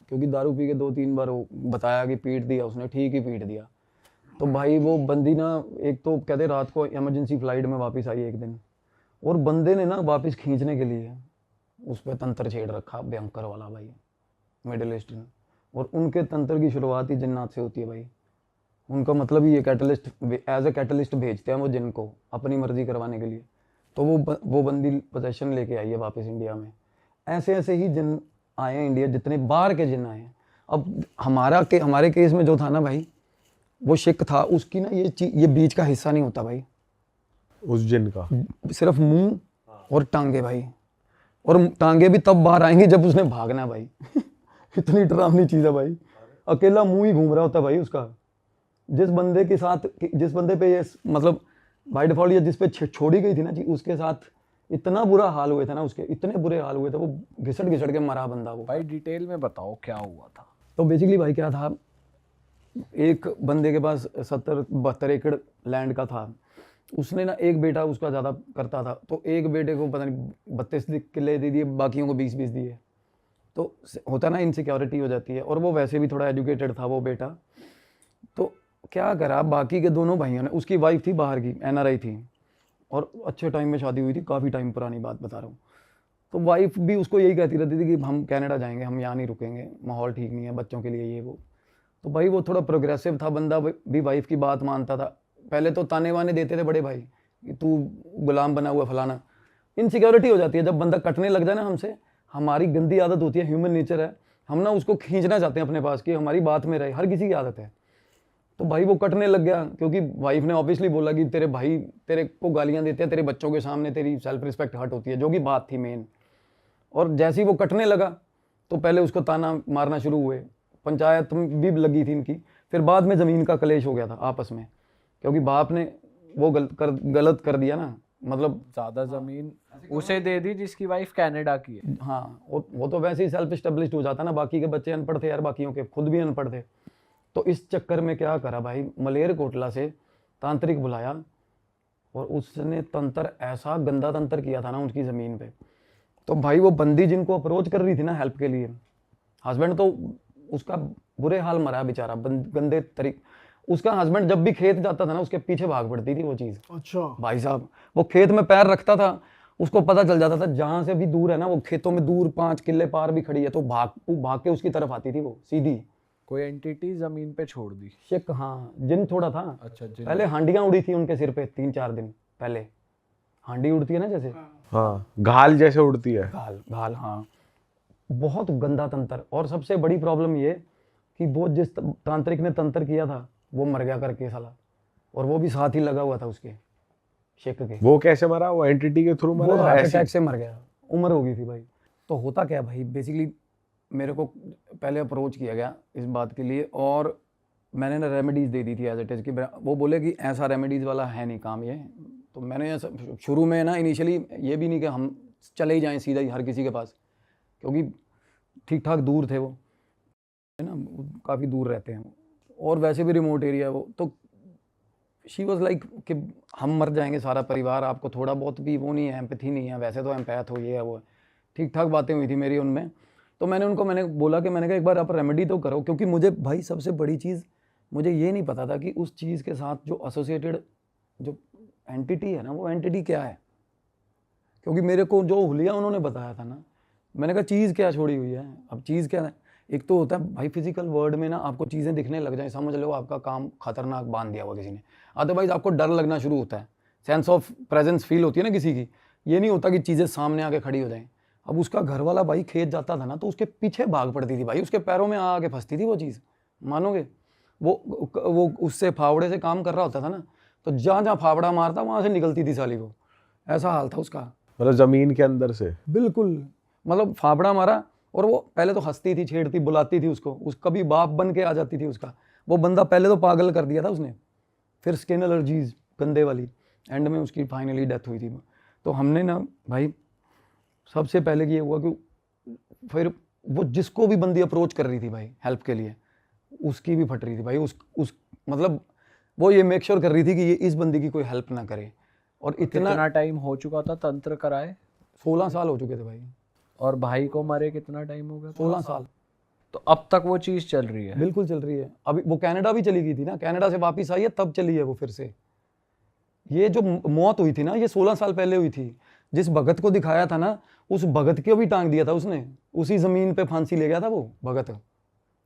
क्योंकि दारू पी के 2-3 बार वो बताया कि पीट दिया उसने, ठीक ही पीट दिया। तो भाई वो बंदी ना, एक तो कहते रात को इमरजेंसी फ्लाइट में वापस आई एक दिन, और बंदे ने ना वापस खींचने के लिए उस पर तंत्र छेड़ रखा भयंकर वाला भाई, मिडिल ईस्टर्न। और उनके तंत्र की शुरुआत ही जिन्नात से होती है भाई। उनका मतलब ही ये कैटलिस्ट, एज ए कैटलिस्ट भेजते हैं वो जिन को अपनी मर्जी करवाने के लिए। तो वो बंदी पोजेशन लेके आई है वापस इंडिया में। ऐसे ऐसे ही जिन आए हैं इंडिया, जितने बाहर के जिन आए हैं। अब हमारे केस में जो था ना भाई, वो शिक था, उसकी ना ये बीच का हिस्सा नहीं होता भाई, उस जिन का सिर्फ मुंह और टांगे भाई, और टांगे भी तब बाहर आएंगे जब उसने भागना भाई। इतनी डरावनी चीज़ है भाई, अकेला मुंह ही घूम रहा होता भाई उसका। जिस बंदे पे ये मतलब बाय डिफॉल्ट ये जिस पे छोड़ी गई थी ना जी, उसके साथ इतना बुरा हाल हुए थे ना, उसके इतने बुरे हाल हुए थे, वो घिसट के मरा बंदा वो। भाई डिटेल में बताओ क्या हुआ था। तो बेसिकली भाई क्या था, एक बंदे के पास 70-72 एकड़ लैंड का था। उसने ना एक बेटा उसका ज़्यादा करता था, तो एक बेटे को पता नहीं 32 किले दे दिए, बाकियों को 20-20 दिए। तो होता ना, इनसिक्योरिटी हो जाती है। और वो वैसे भी थोड़ा एजुकेटेड था वो बेटा। तो क्या करा, बाकी के दोनों भाइयों ने, उसकी वाइफ थी बाहर की, NRI थी, और अच्छे टाइम में शादी हुई थी, काफ़ी टाइम पुरानी बात बता रहा हूँ। तो वाइफ भी उसको यही कहती रहती थी कि हम कनाडा जाएंगे, हम यहाँ नहीं रुकेंगे, माहौल ठीक नहीं है बच्चों के लिए, ये वो। तो भाई वो थोड़ा प्रोग्रेसिव था बंदा, भी वाइफ की बात मानता था। पहले तो ताने वाने देते थे बड़े भाई कि तू गुलाम बना हुआ फलाना। इनसिक्योरिटी हो जाती है जब बंदा कटने लग जाए ना हमसे। हमारी गंदी आदत होती है, ह्यूमन नेचर है, हम ना उसको खींचना चाहते हैं अपने पास कि हमारी बात में रहे, हर किसी की आदत है। तो भाई वो कटने लग गया, क्योंकि वाइफ ने ऑब्वियसली बोला कि तेरे भाई तेरे को गालियां देते हैं, तेरे बच्चों के सामने तेरी सेल्फ रिस्पेक्ट हर्ट होती है, जो कि बात थी मेन। और जैसे ही वो कटने लगा तो पहले उसको ताना मारना शुरू हुए, पंचायत भी लगी थी इनकी। फिर बाद में ज़मीन का कलेश हो गया था आपस में, क्योंकि बाप ने वो गलत कर दिया ना, मतलब ज्यादा जमीन उसे दे दी जिसकी वाइफ कनाडा की है। हाँ, वो तो वैसे ही सेल्फ एस्टेब्लिश्ड हो जाता ना, बाकी के बच्चे अनपढ़ थे यार, बाकियों के खुद भी अनपढ़ थे। तो इस चक्कर में क्या करा भाई, मलेरकोटला से तांत्रिक बुलाया और उसने तंत्र, ऐसा गंदा तंत्र किया था ना उनकी ज़मीन पे। तो भाई वो बंदी जिनको अप्रोच कर रही थी ना हेल्प के लिए, हस्बैंड तो उसका बुरे हाल मरा बेचारा, गंदे तरीके। उसका हस्बैंड जब भी खेत जाता था ना, उसके पीछे भाग पड़ती थी वो चीज़। अच्छा भाई साहब, वो खेत में पैर रखता था, उसको पता चल जाता था जहां से भी दूर है ना, वो खेतों में दूर 5 किले पार भी खड़ी है, तो भाग के उसकी तरफ आती थी वो सीधी। कोई एंटिटी जमीन पे छोड़ दी। शिक, हाँ, जिन थोड़ा था। अच्छा, जिन। पहले हांडियां उड़ी थी उनके सिर पे 3-4 दिन पहले, हांडी उड़ती है ना जैसे, हाँ, घाल जैसे उड़ती है। घाल, हाँ, बहुत गंदा तंत्र। और सबसे बड़ी प्रॉब्लम ये कि वो जिस तांत्रिक ने तंत्र किया था वो मर गया करके साला, और वो भी साथ ही लगा हुआ था उसके शिक के। वो कैसे मरा? वो एंटिटी के थ्रू वो मरा? हार्ट ऐसे? अटैक से मर गया, उम्र हो गई थी भाई। तो होता क्या भाई, बेसिकली मेरे को पहले अप्रोच किया गया इस बात के लिए, और मैंने ना रेमेडीज़ दे दी थी एज इट इज़, कि वो बोले कि ऐसा रेमेडीज़ वाला है नहीं काम ये। तो मैंने शुरू में ना इनिशियली ये भी नहीं कि हम चले ही जाएं सीधा ही हर किसी के पास, क्योंकि ठीक ठाक दूर थे वो, है ना, काफ़ी दूर रहते हैं और वैसे भी रिमोट एरिया वो। तो शी वॉज लाइक कि हम मर जाएंगे सारा परिवार, आपको थोड़ा बहुत भी वो नहीं है, एम्पैथी नहीं है, वैसे तो एम्पैथ हो, ये है वो है। ठीक ठाक बातें हुई थी मेरी उनमें। तो मैंने बोला कि मैंने कहा एक बार आप रेमेडी तो करो, क्योंकि मुझे भाई सबसे बड़ी चीज़, मुझे ये नहीं पता था कि उस चीज़ के साथ जो एसोसिएटेड जो एंटिटी है ना, वो एंटिटी क्या है। क्योंकि मेरे को जो हुलिया उन्होंने बताया था ना, मैंने कहा चीज़ क्या छोड़ी हुई है। अब चीज़ क्या है, एक तो होता है भाई फिजिकल वर्ल्ड में ना आपको चीज़ें दिखने लग जाए, समझ लो आपका काम खतरनाक बांध दिया हुआ किसी ने। अदरवाइज आपको डर लगना शुरू होता है, सेंस ऑफ प्रेजेंस फील होती है ना किसी की। ये नहीं होता कि चीज़ें सामने आके खड़ी हो जाएं। अब उसका घर वाला भाई खेत जाता था ना, तो उसके पीछे भाग पड़ती थी भाई, उसके पैरों में आके फंसती थी वो चीज़, मानोगे। वो उससे फावड़े से काम कर रहा होता था ना, तो जहाँ जहाँ फावड़ा मारता वहाँ से निकलती थी साली वो, ऐसा हाल था उसका। मतलब जमीन के अंदर से? बिल्कुल, मतलब फावड़ा मारा और वो पहले तो हंसती थी, छेड़ती, बुलाती थी उसको, उसका भी बाप बन के आ जाती थी उसका। वो बंदा पहले तो पागल कर दिया था उसने, फिर स्किन एलर्जीज गंदे वाली, एंड में उसकी फाइनली डेथ हुई थी। तो हमने ना भाई सबसे पहले ये हुआ कि फिर वो जिसको भी बंदी अप्रोच कर रही थी भाई हेल्प के लिए, उसकी भी फट रही थी भाई। उस मतलब वो ये मेक श्योर कर रही थी कि ये इस बंदी की कोई हेल्प ना करे। और कितना टाइम हो चुका था तंत्र कराए? 16 साल हो चुके थे भाई। और भाई को मरे कितना टाइम हो गया? 16 साल। तो अब तक वो चीज़ चल रही है? बिल्कुल चल रही है। अभी वो कनाडा भी चली गई थी ना, कनाडा से वापस आई है तब चली है वो फिर से। ये जो मौत हुई थी ना, ये 16 साल पहले हुई थी। जिस भगत को दिखाया था ना, उस भगत को भी टांग दिया था उसने, उसी जमीन पे फांसी ले गया था वो भगत,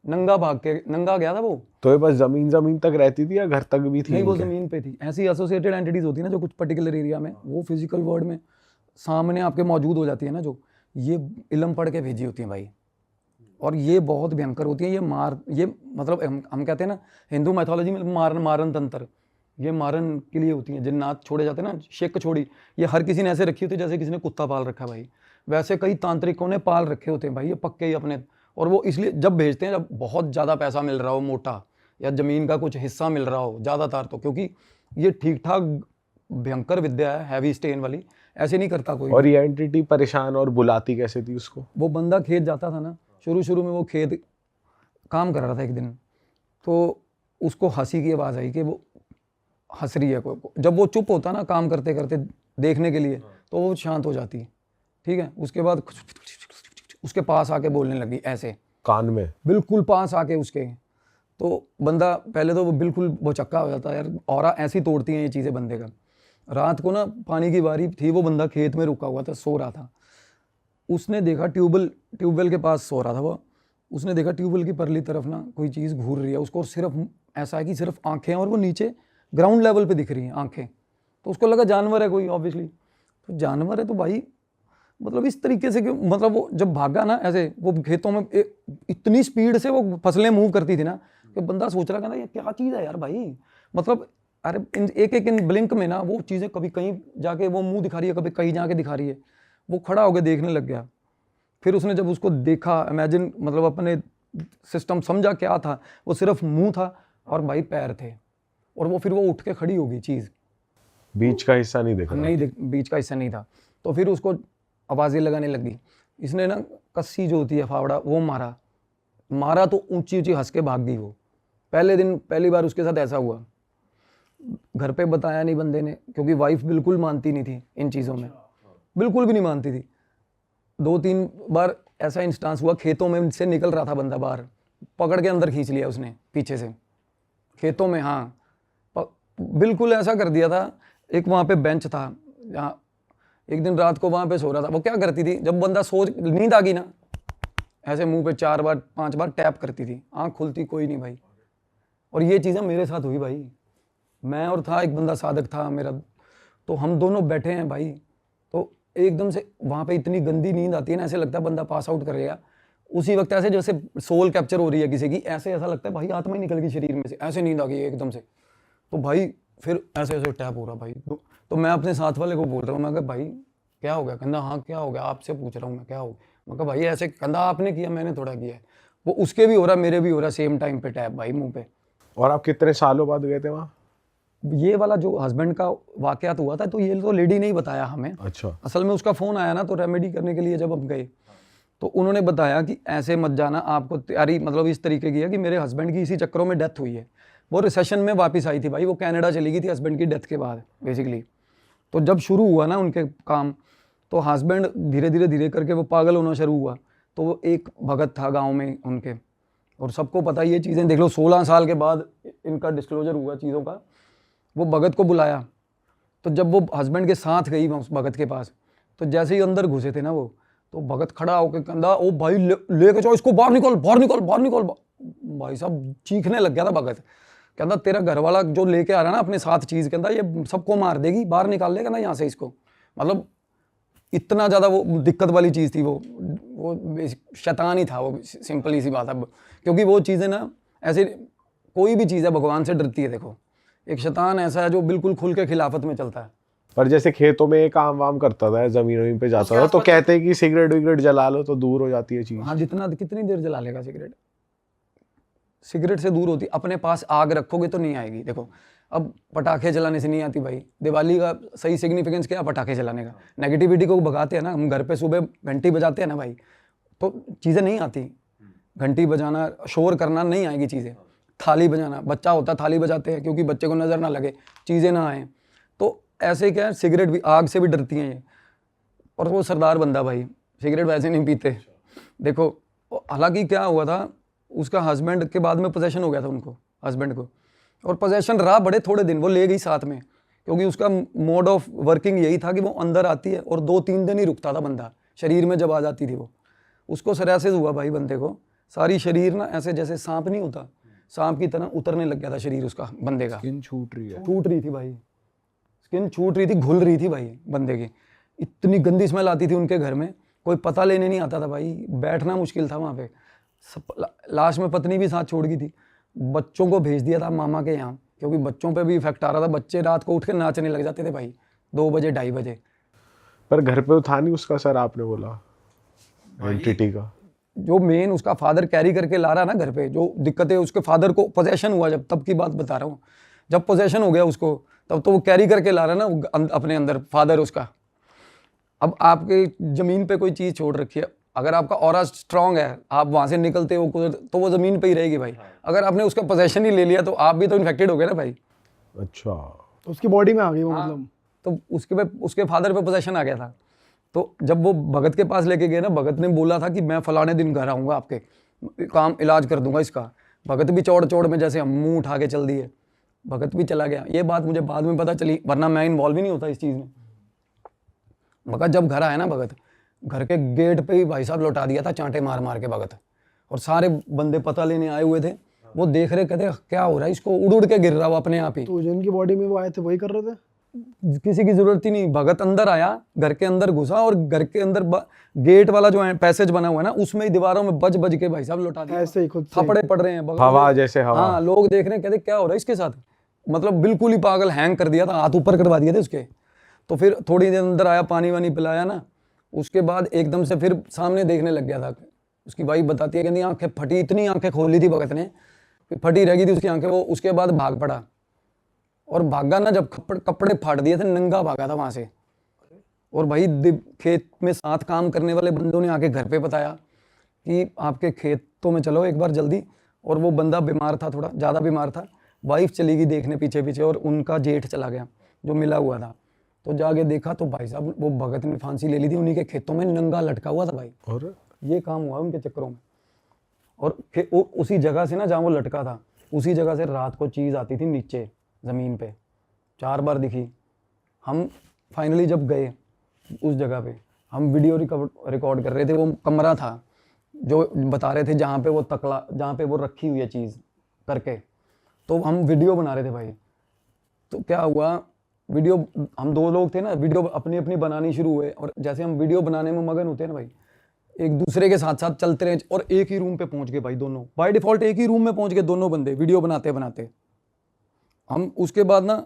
नंगा गया था वो। तो ये बस जमीन तक रहती थी या घर तक भी थी? नहीं, वो जमीन पे थी। ऐसी एसोसिएटेड एंटिटीज होती है ना जो कुछ पर्टिकुलर एरिया में, वो फिजिकल वर्ल्ड में सामने आपके मौजूद हो जाती है ना, जो ये इलम पढ़ के भेजी होती है भाई। और ये बहुत भयंकर होती है। ये मतलब हम कहते हैं ना हिंदू मैथोलॉजी में मारन तंत्र, ये मारन के लिए होती हैं। जिन्नात छोड़े जाते हैं ना, शेक छोड़ी, ये हर किसी ने ऐसे रखी होती है जैसे किसी ने कुत्ता पाल रखा भाई। वैसे कई तांत्रिकों ने पाल रखे होते हैं भाई ये पक्के ही अपने। और वो इसलिए जब भेजते हैं जब बहुत ज़्यादा पैसा मिल रहा हो मोटा, या ज़मीन का कुछ हिस्सा मिल रहा हो ज़्यादातर, तो क्योंकि ये ठीक ठाक भयंकर विद्या है, हैवी स्टेन वाली, ऐसे नहीं करता कोई। और ये एंटिटी परेशान और बुलाती कैसे थी उसको? वो बंदा खेत जाता था ना, शुरू में वो खेत काम कर रहा था एक दिन, तो उसको हंसी की आवाज़ आई कि वो हंस रही है कोई। जब वो चुप होता ना काम करते करते देखने के लिए, तो वो शांत हो जाती, ठीक है। उसके बाद उसके पास आके बोलने लगी ऐसे कान में, बिल्कुल पास आके उसके। तो बंदा पहले तो वो बिल्कुल वो चक्का हो जाता है यार, और ऐसी तोड़ती हैं ये चीज़ें बंदे का। रात को ना पानी की बारी थी, वो बंदा खेत में रुका हुआ था, सो रहा था। उसने देखा ट्यूबवेल के पास सो रहा था वो, उसने देखा ट्यूबवेल की परली तरफ ना कोई चीज़ घूर रही है उसको, और सिर्फ ऐसा है कि सिर्फ आंखें, और वो नीचे ग्राउंड लेवल पे दिख रही हैं आंखें। तो उसको लगा जानवर है कोई, ऑब्वियसली। तो जानवर है तो भाई मतलब इस तरीके से कि मतलब वो जब भागा ना ऐसे, वो खेतों में इतनी स्पीड से वो फसलें मूव करती थी ना कि बंदा सोच रहा, कहना ये क्या चीज़ है यार भाई। मतलब अरे एक इन ब्लिंक में ना वो चीज़ें कभी कहीं जाके वो मुंह दिखा रही है, कभी कहीं जाके दिखा रही है। वो खड़ा होकर देखने लग गया। फिर उसने जब उसको देखा, इमेजिन मतलब अपने सिस्टम समझा क्या था, वो सिर्फ मुंह था और भाई पैर थे, और वो फिर वो उठ के खड़ी हो गई चीज़, बीच का हिस्सा नहीं देखा। नहीं बीच का हिस्सा नहीं था। तो फिर उसको आवाज़ें लगाने लगी, इसने ना कस्सी जो होती है फावड़ा वो मारा तो ऊंची ऊंची हंस के भाग गई वो। पहले दिन पहली बार उसके साथ ऐसा हुआ। घर पे बताया नहीं बंदे ने, क्योंकि वाइफ बिल्कुल मानती नहीं थी इन चीज़ों में, बिल्कुल भी नहीं मानती थी। 2-3 बार ऐसा इंस्टांस हुआ, खेतों में से निकल रहा था बंदा बाहर, पकड़ के अंदर खींच लिया उसने पीछे से, खेतों में। हाँ बिल्कुल ऐसा कर दिया था। एक वहाँ पे बेंच था, जहाँ एक दिन रात को वहाँ पे सो रहा था। वो क्या करती थी, जब बंदा नींद आ गई ना, ऐसे मुंह पे 4 बार 5 बार टैप करती थी, आँख खुलती कोई नहीं भाई। और ये चीज़ें मेरे साथ हुई भाई। मैं और था एक बंदा साधक था मेरा, तो हम दोनों बैठे हैं भाई, तो एकदम से वहाँ पे इतनी गंदी नींद आती है ना, ऐसे लगता है बंदा पास आउट करेगा। उसी वक्त ऐसे जैसे सोल कैप्चर हो रही है किसी की, ऐसे ऐसा लगता है भाई आत्मा ही निकल गई शरीर में से, ऐसे नींद आ गई एकदम से। तो भाई फिर ऐसे ऐसे टैप हो रहा भाई। तो मैं अपने साथ वाले को बोल रहा हूँ, मैं कहा भाई क्या हो गया? कहना हाँ क्या हो गया, आपसे पूछ रहा हूँ मैं क्या हो गया। मैं कहा भाई ऐसे, कहना आपने किया, मैंने थोड़ा किया है। वो उसके भी हो रहा, मेरे भी हो रहा, सेम टाइम पे टैप भाई मुंह पे। और आप कितने सालों बाद गए थे वहाँ? ये वाला जो हस्बैंड का वाकयात हुआ था, तो ये तो लेडी नहीं बताया हमें। अच्छा। असल में उसका फ़ोन आया ना, तो रेमेडी करने के लिए जब हम गए, तो उन्होंने बताया कि ऐसे मत जाना, आपको तैयारी मतलब इस तरीके की है कि मेरे हस्बैंड की इसी चक्करों में डेथ हुई है। वो रिसेशन में वापस आई थी भाई, वो कनाडा चली गई थी हस्बैंड की डेथ के बाद बेसिकली। तो जब शुरू हुआ ना उनके काम, तो हस्बैंड धीरे करके वो पागल होना शुरू हुआ। तो वो एक भगत था गाँव में उनके, और सबको पता ये चीज़ें, देख लो 16 साल के बाद इनका डिस्क्लोजर हुआ चीज़ों का। वो भगत को बुलाया, तो जब वो हस्बैंड के साथ गई उस भगत के पास, तो जैसे ही अंदर घुसे थे ना वो, तो भगत खड़ा होकर कहता ओ भाई लेके जाओ इसको, बाहर निकल बाहर निकल बाहर निकल। भाई साहब चीखने लग गया था भगत, कहता तेरा घर वाला जो लेके आ रहा है ना अपने साथ चीज़, कहता ये सबको मार देगी, बाहर निकाल लेगा ना यहाँ से इसको। मतलब इतना ज़्यादा वो दिक्कत वाली चीज़ थी। वो शैतान ही था वो, सिंपल सी बात है। क्योंकि वो चीज़ें ना ऐसे, कोई भी चीज़ है भगवान से डरती है। देखो एक शैतान ऐसा है जो बिल्कुल खुल के खिलाफत में चलता है। पर जैसे खेतों में काम वाम करता था, जमीन पे जाता था, तो कहते हैं कि सिगरेट विगरेट जला लो तो दूर हो जाती है चीज। हाँ कितनी देर जला लेगा सिगरेट, सिगरेट से दूर होती। अपने पास आग रखोगे तो नहीं आएगी। देखो अब पटाखे जलाने से नहीं आती भाई। दिवाली का सही सिग्निफिकेंस क्या है पटाखे जलाने का? नेगेटिविटी को भगाते हैं ना हम। घर पे सुबह घंटी बजाते हैं ना भाई, तो चीज़ें नहीं आती। घंटी बजाना, शोर करना नहीं आएगी चीज़ें। थाली बजाना, बच्चा होता थाली बजाते हैं क्योंकि बच्चे को नज़र ना लगे, चीज़ें ना आए। तो ऐसे क्या है, सिगरेट भी आग से भी डरती हैं ये। और वो सरदार बंदा भाई, सिगरेट वैसे नहीं पीते। देखो हालांकि क्या हुआ था, उसका हस्बैंड के बाद में पोजेशन हो गया था उनको, हस्बैंड को। और पोजेशन रहा बड़े थोड़े दिन, वो ले गई साथ में, क्योंकि उसका मोड ऑफ वर्किंग यही था कि वो अंदर आती है और 2-3 दिन ही रुकता था बंदा, शरीर में जब आ जाती थी वो। उसको सरासिस हुआ भाई बंदे को, सारी शरीर ना ऐसे जैसे सांप नहीं होता, सांप की तरह उतरने लग गया था शरीर उसका, बंदे का। स्किन छूट रही है, छूट रही थी भाई, स्किन छूट रही थी, घुल रही थी भाई बंदे की। इतनी गंदी स्मेल आती थी उनके घर में, कोई पता लेने नहीं आता था भाई, बैठना मुश्किल था वहाँ पे। लास्ट में पत्नी भी साथ छोड़ गई थी, बच्चों को भेज दिया था मामा के यहाँ, क्योंकि बच्चों पे भी इफेक्ट आ रहा था। बच्चे रात को उठ के नाचने लग जाते थे भाई, 2 बजे 2:30 बजे। पर घर पे था नहीं उसका सर, आपने बोला एंटिटी का। जो मेन उसका फादर कैरी करके ला रहा ना घर पे, जो दिक्कत है उसके फादर को पोजेशन हुआ जब, तब की बात बता रहा हूँ। जब पोजेशन हो गया उसको, तब तो वो कैरी करके ला रहा ना अपने अंदर फादर उसका। अब आपके ज़मीन पे कोई चीज़ छोड़ रखी है, अगर आपका ऑरा स्ट्रांग है, आप वहाँ से निकलते हो तो वो ज़मीन पे ही रहेगी भाई। अगर आपने उसका पोजेशन ही ले लिया तो आप भी तो इन्फेक्टेड हो गए ना भाई। अच्छा, तो उसकी बॉडी में आ गई वो, मतलब तो उसके फादर पे पोजेशन आ गया था। तो जब वो भगत के पास लेके गए ना, भगत ने बोला था कि मैं फलाने दिन घर आऊँगा, आपके काम इलाज कर दूंगा इसका। भगत भी चौड़ में जैसे हम मुँह उठा के चल दिए, भगत भी चला गया। ये बात मुझे बाद में पता चली, वरना मैं इन्वॉल्व ही नहीं होता इस चीज़ में। भगत जब घर आया ना, भगत घर के गेट पे ही भाई साहब लौटा दिया था चांटे मार मार के भगत। और सारे बंदे पता लेने आए हुए थे, वो देख रहे, कहते क्या हो रहा है इसको, उड़ के गिर रहा वो अपने आप ही। तो जिनकी बॉडी में वो आए थे वही कर रहे थे, किसी की जरूरत ही नहीं। भगत अंदर आया, घर के अंदर घुसा, और घर के अंदर गेट वाला जो है पैसेज बना हुआ है ना, उसमें ही दीवारों में बज के भाई साहब लौटा दिया। ऐसे ही खुद से थपड़े पड़ रहे हैं, हवा जैसे हवा। हाँ, लोग देख रहे हैं, कहते क्या हो रहा है इसके साथ। मतलब बिल्कुल ही पागल, हैंग कर दिया था, हाथ ऊपर करवा दिए थे उसके। तो फिर थोड़ी देर अंदर आया, पानी वानी पिलाया ना, उसके बाद एकदम से फिर सामने देखने लग गया था, उसकी वाइफ बताती है, कहती आंखें फटी, इतनी आंखें खोली थी भगत ने कि फटी रह गई थी उसकी आंखें। वो उसके बाद भाग पड़ा, और भागा ना, जब कपड़े फाड़ दिए थे, नंगा भागा था वहां से। और भाई खेत में साथ काम करने वाले बंदों ने आके घर पे बताया कि आपके खेतों में चलो एक बार जल्दी। और वो बंदा बीमार था, थोड़ा ज़्यादा बीमार था। वाइफ चली गई देखने पीछे पीछे, और उनका जेठ चला गया जो मिला हुआ था। तो जाके देखा तो भाई साहब वो भगत ने फांसी ले ली थी, उन्हीं के खेतों में नंगा लटका हुआ था भाई। और ये काम हुआ उनके चक्करों में। और उसी जगह से ना, जहाँ वो लटका था, उसी जगह से रात को चीज़ आती थी नीचे ज़मीन पे, 4 बार दिखी। हम फाइनली जब गए उस जगह पे, हम वीडियो रिकॉर्ड कर रहे थे। वो कमरा था जो बता रहे थे जहाँ पे वो तकला, जहाँ पे वो रखी हुई है चीज़ करके, तो हम वीडियो बना रहे थे भाई। तो क्या हुआ, वीडियो, हम 2 लोग थे ना, वीडियो अपनी अपनी बनानी शुरू हुए। और जैसे हम वीडियो बनाने में मगन होते हैं ना भाई, एक दूसरे के साथ साथ चलते रहे, और एक ही रूम पे पहुंच गए भाई दोनों, बाय डिफॉल्ट एक ही रूम में पहुंच गए दोनों बंदे, वीडियो बनाते बनाते। हम उसके बाद ना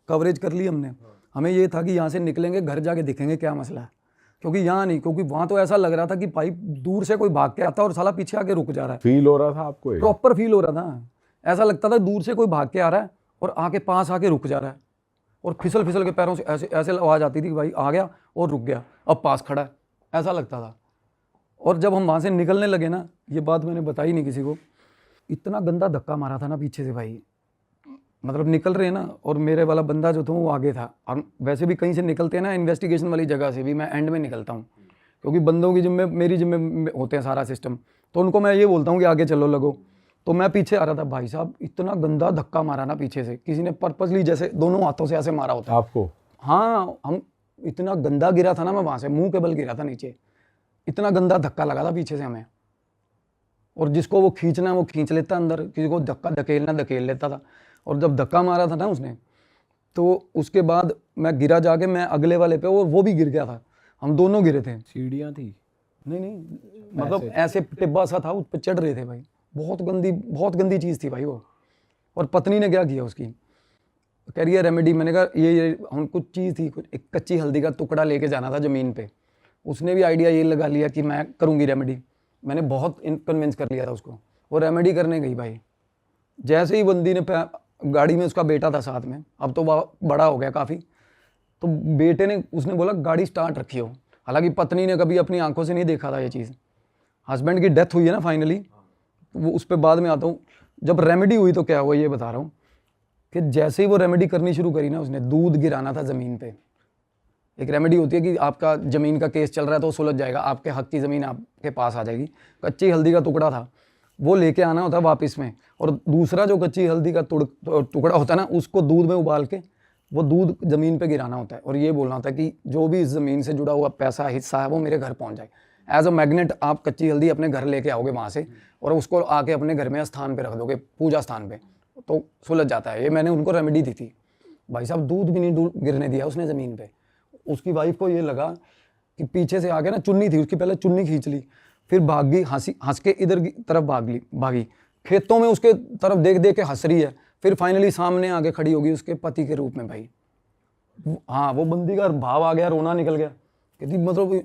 कवरेज कर ली हमने। हमें ये था कि यहाँ से निकलेंगे, घर जाके देखेंगे क्या मसला है, क्योंकि यहाँ नहीं, क्योंकि वहाँ तो ऐसा लग रहा था कि भाई दूर से कोई भाग के आता और साला पीछे आके रुक जा रहा है। फील हो रहा था आपको? प्रॉपर फील हो रहा था, ऐसा लगता था दूर से कोई भाग के आ रहा है और आके पास आके रुक जा रहा है। और फिसल फिसल के पैरों से ऐसे ऐसे आवाज़ आती थी कि भाई आ गया और रुक गया, अब पास खड़ा है, ऐसा लगता था। और जब हम वहाँ से निकलने लगे ना, ये बात मैंने बताई नहीं किसी को, इतना गंदा धक्का मारा था ना पीछे से भाई, मतलब निकल रहे हैं ना, और मेरे वाला बंदा जो था वो आगे था। और वैसे भी कहीं से निकलते हैं ना इन्वेस्टिगेशन वाली जगह से भी मैं एंड में निकलता हूँ, क्योंकि बंदों की जिम्मे, मेरी जिम्मे होते हैं सारा सिस्टम, तो उनको मैं ये बोलता हूँ कि आगे चलो लगो। तो मैं पीछे आ रहा था भाई साहब, इतना गंदा धक्का मारा ना पीछे से, किसी ने पर्पसली जैसे दोनों हाथों से ऐसे मारा होता है आपको? हाँ, हम इतना गंदा गिरा था ना, मैं वहाँ से मुंह के बल गिरा था नीचे, इतना गंदा धक्का लगा था पीछे से हमें। और जिसको वो खींचना वो खींच लेता अंदर, किसी को धक्का धकेलना धकेल लेता था। और जब धक्का मारा था ना उसने, तो उसके बाद मैं गिरा जाके, मैं अगले वाले पे, और वो भी गिर गया था, हम दोनों गिरे थे। सीढ़ियाँ थी? नहीं, मतलब ऐसे टिब्बा सा था, उस पर चढ़ रहे थे भाई। बहुत गंदी चीज़ थी भाई वो। और पत्नी ने क्या किया उसकी, कह रही है रेमेडी। मैंने कहा ये हम कुछ चीज़ थी, कुछ एक कच्ची हल्दी का टुकड़ा लेके जाना था ज़मीन पे। उसने भी आइडिया ये लगा लिया कि मैं करूँगी रेमेडी। मैंने बहुत कन्विंस कर लिया था उसको, वो रेमेडी करने गई भाई। जैसे ही बंदी ने गाड़ी में, उसका बेटा था साथ में, अब तो बड़ा हो गया काफ़ी, तो बेटे ने, उसने बोला गाड़ी स्टार्ट रखी हो। हालांकि पत्नी ने कभी अपनी आंखों से नहीं देखा था ये चीज़। हस्बैंड की डेथ हुई है ना फाइनली, वो उस पर बाद में आता हूँ। जब रेमेडी हुई तो क्या हुआ ये बता रहा हूँ कि जैसे ही वो रेमेडी करनी शुरू करी ना, उसने दूध गिराना था ज़मीन पे। एक रेमेडी होती है कि आपका ज़मीन का केस चल रहा है तो सुलझ जाएगा, आपके हक की ज़मीन आपके पास आ जाएगी। कच्ची हल्दी का टुकड़ा था, वो लेके आना होता है वापस में। और दूसरा जो कच्ची हल्दी का टुकड़ा होता है ना, उसको दूध में उबाल के वो दूध ज़मीन पे गिराना होता है। और ये बोलना होता है कि जो भी इस ज़मीन से जुड़ा हुआ पैसा हिस्सा है वो मेरे घर पहुंच जाए। एज अ मैग्नेट आप कच्ची हल्दी अपने घर लेके आओगे वहाँ से, और उसको आके अपने घर में स्थान पे रख दोगे, पूजा स्थान पे, तो सुलझ जाता है। ये मैंने उनको रेमेडी दी थी भाई साहब। दूध भी नहीं गिरने दिया उसने ज़मीन पे। उसकी वाइफ को ये लगा कि पीछे से आके ना, चुन्नी थी उसकी, पहले चुन्नी खींच ली, फिर भाग गई, हंस के इधर की तरफ भागी, खेतों में उसके तरफ देख देख के हंस रही है। फिर फाइनली सामने आके खड़ी होगी उसके पति के रूप में भाई। हाँ, वो बंदी का भाव आ गया, रोना निकल गया। कहती मतलब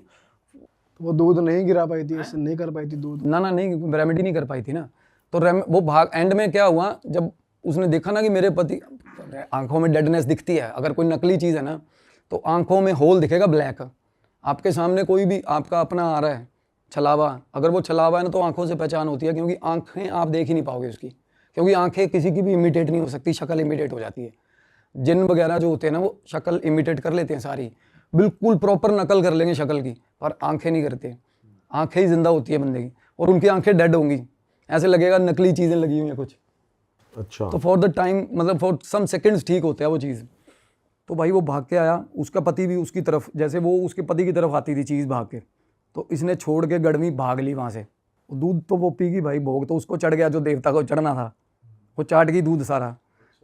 वो दूध नहीं गिरा पाई थी, ऐसे नहीं कर पाई थी दूध, ना नहीं, रेमेडी नहीं कर पाई थी ना। तो वो भाग, एंड में क्या हुआ, जब उसने देखा ना कि मेरे पति, आंखों में डेडनेस दिखती है अगर कोई नकली चीज़ है ना, तो आंखों में होल दिखेगा ब्लैक। आपके सामने कोई भी आपका अपना आ रहा है छलावा, अगर वो छलावा है ना, तो आंखों से पहचान होती है, क्योंकि आंखें आप देख ही नहीं पाओगे उसकी, क्योंकि आंखें किसी की भी इमिटेट नहीं हो सकती, शक्ल इमिटेट हो जाती है। जिन वगैरह जो होते हैं ना, वो शक्ल इमिटेट कर लेते हैं सारी, बिल्कुल प्रॉपर नकल कर लेंगे शक्ल की, पर आंखें नहीं करते। आंखें ही जिंदा होती है बंदे की, और उनकी आंखें डेड होंगी, ऐसे लगेगा नकली चीज़ें लगी हुई हैं कुछ। अच्छा। तो फॉर द टाइम, मतलब फॉर सम सेकंड्स ठीक होता है वो चीज़। तो भाई वो भाग के आया, उसका पति भी उसकी तरफ, जैसे वो उसके पति की तरफ आती थी चीज़ भाग के, तो इसने छोड़ के गड़वी भाग ली वहाँ से। दूध तो वो पी गई भाई, भोग तो उसको चढ़ गया जो देवता को चढ़ना था, वो चाट गई दूध सारा।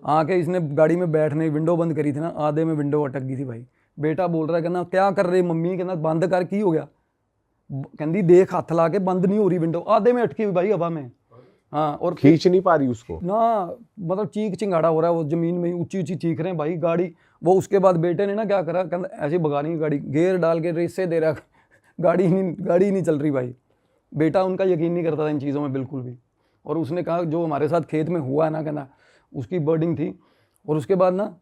आके इसने गाड़ी में बैठने, विंडो बंद करी थी ना, आधे में विंडो अटक गई थी भाई। बेटा बोल रहा है, कहना क्या कर रही मम्मी, कहना बंद कर, की हो गया, कहती देख हाथ ला के, बंद नहीं हो रही विंडो, आधे में अटकी हुई भाई हवा में। हाँ, और खींच नहीं पा रही उसको ना, मतलब चीख चिंगाड़ा हो रहा है, वो जमीन में ऊंची ऊंची चीख रहे हैं भाई। गाड़ी, वो उसके बाद बेटे ने ना क्या करा, कहना ऐसे भगानी गाड़ी, गेयर डाल के रेसे दे रहा, गाड़ी नहीं चल रही भाई। बेटा उनका यकीन नहीं करता था इन चीज़ों में बिल्कुल भी। और उसने कहा जो हमारे साथ खेत में हुआ ना, कहना उसकी बर्डिंग थी। और उसके बाद ना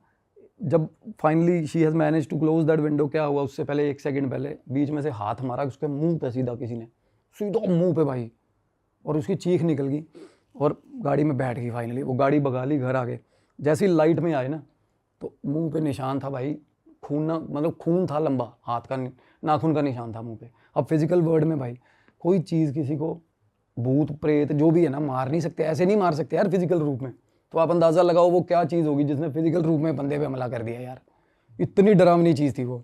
जब finally she has manage to close that window, क्या हुआ उससे पहले 1 सेकंड पहले बीच में से हाथ मारा उसके मुंह पे, सीधा किसी ने, सीधा मुंह पे भाई, और उसकी चीख निकल गई और गाड़ी में बैठ गई। फाइनली वो गाड़ी भगा ली, घर आ गए। जैसी लाइट में आए ना तो मुंह पे निशान था भाई, खून ना, मतलब खून था लंबा, हाथ का नाखून का निशान था मुंह पे। अब फिजिकल वर्ड में भाई कोई चीज़ किसी को, भूत प्रेत जो भी है ना, मार नहीं सकते, ऐसे नहीं मार सकते यार फिजिकल रूप में। तो आप अंदाज़ा लगाओ वो क्या चीज़ होगी जिसने फिजिकल रूप में बंदे पे हमला कर दिया यार। इतनी डरावनी चीज़ थी वो।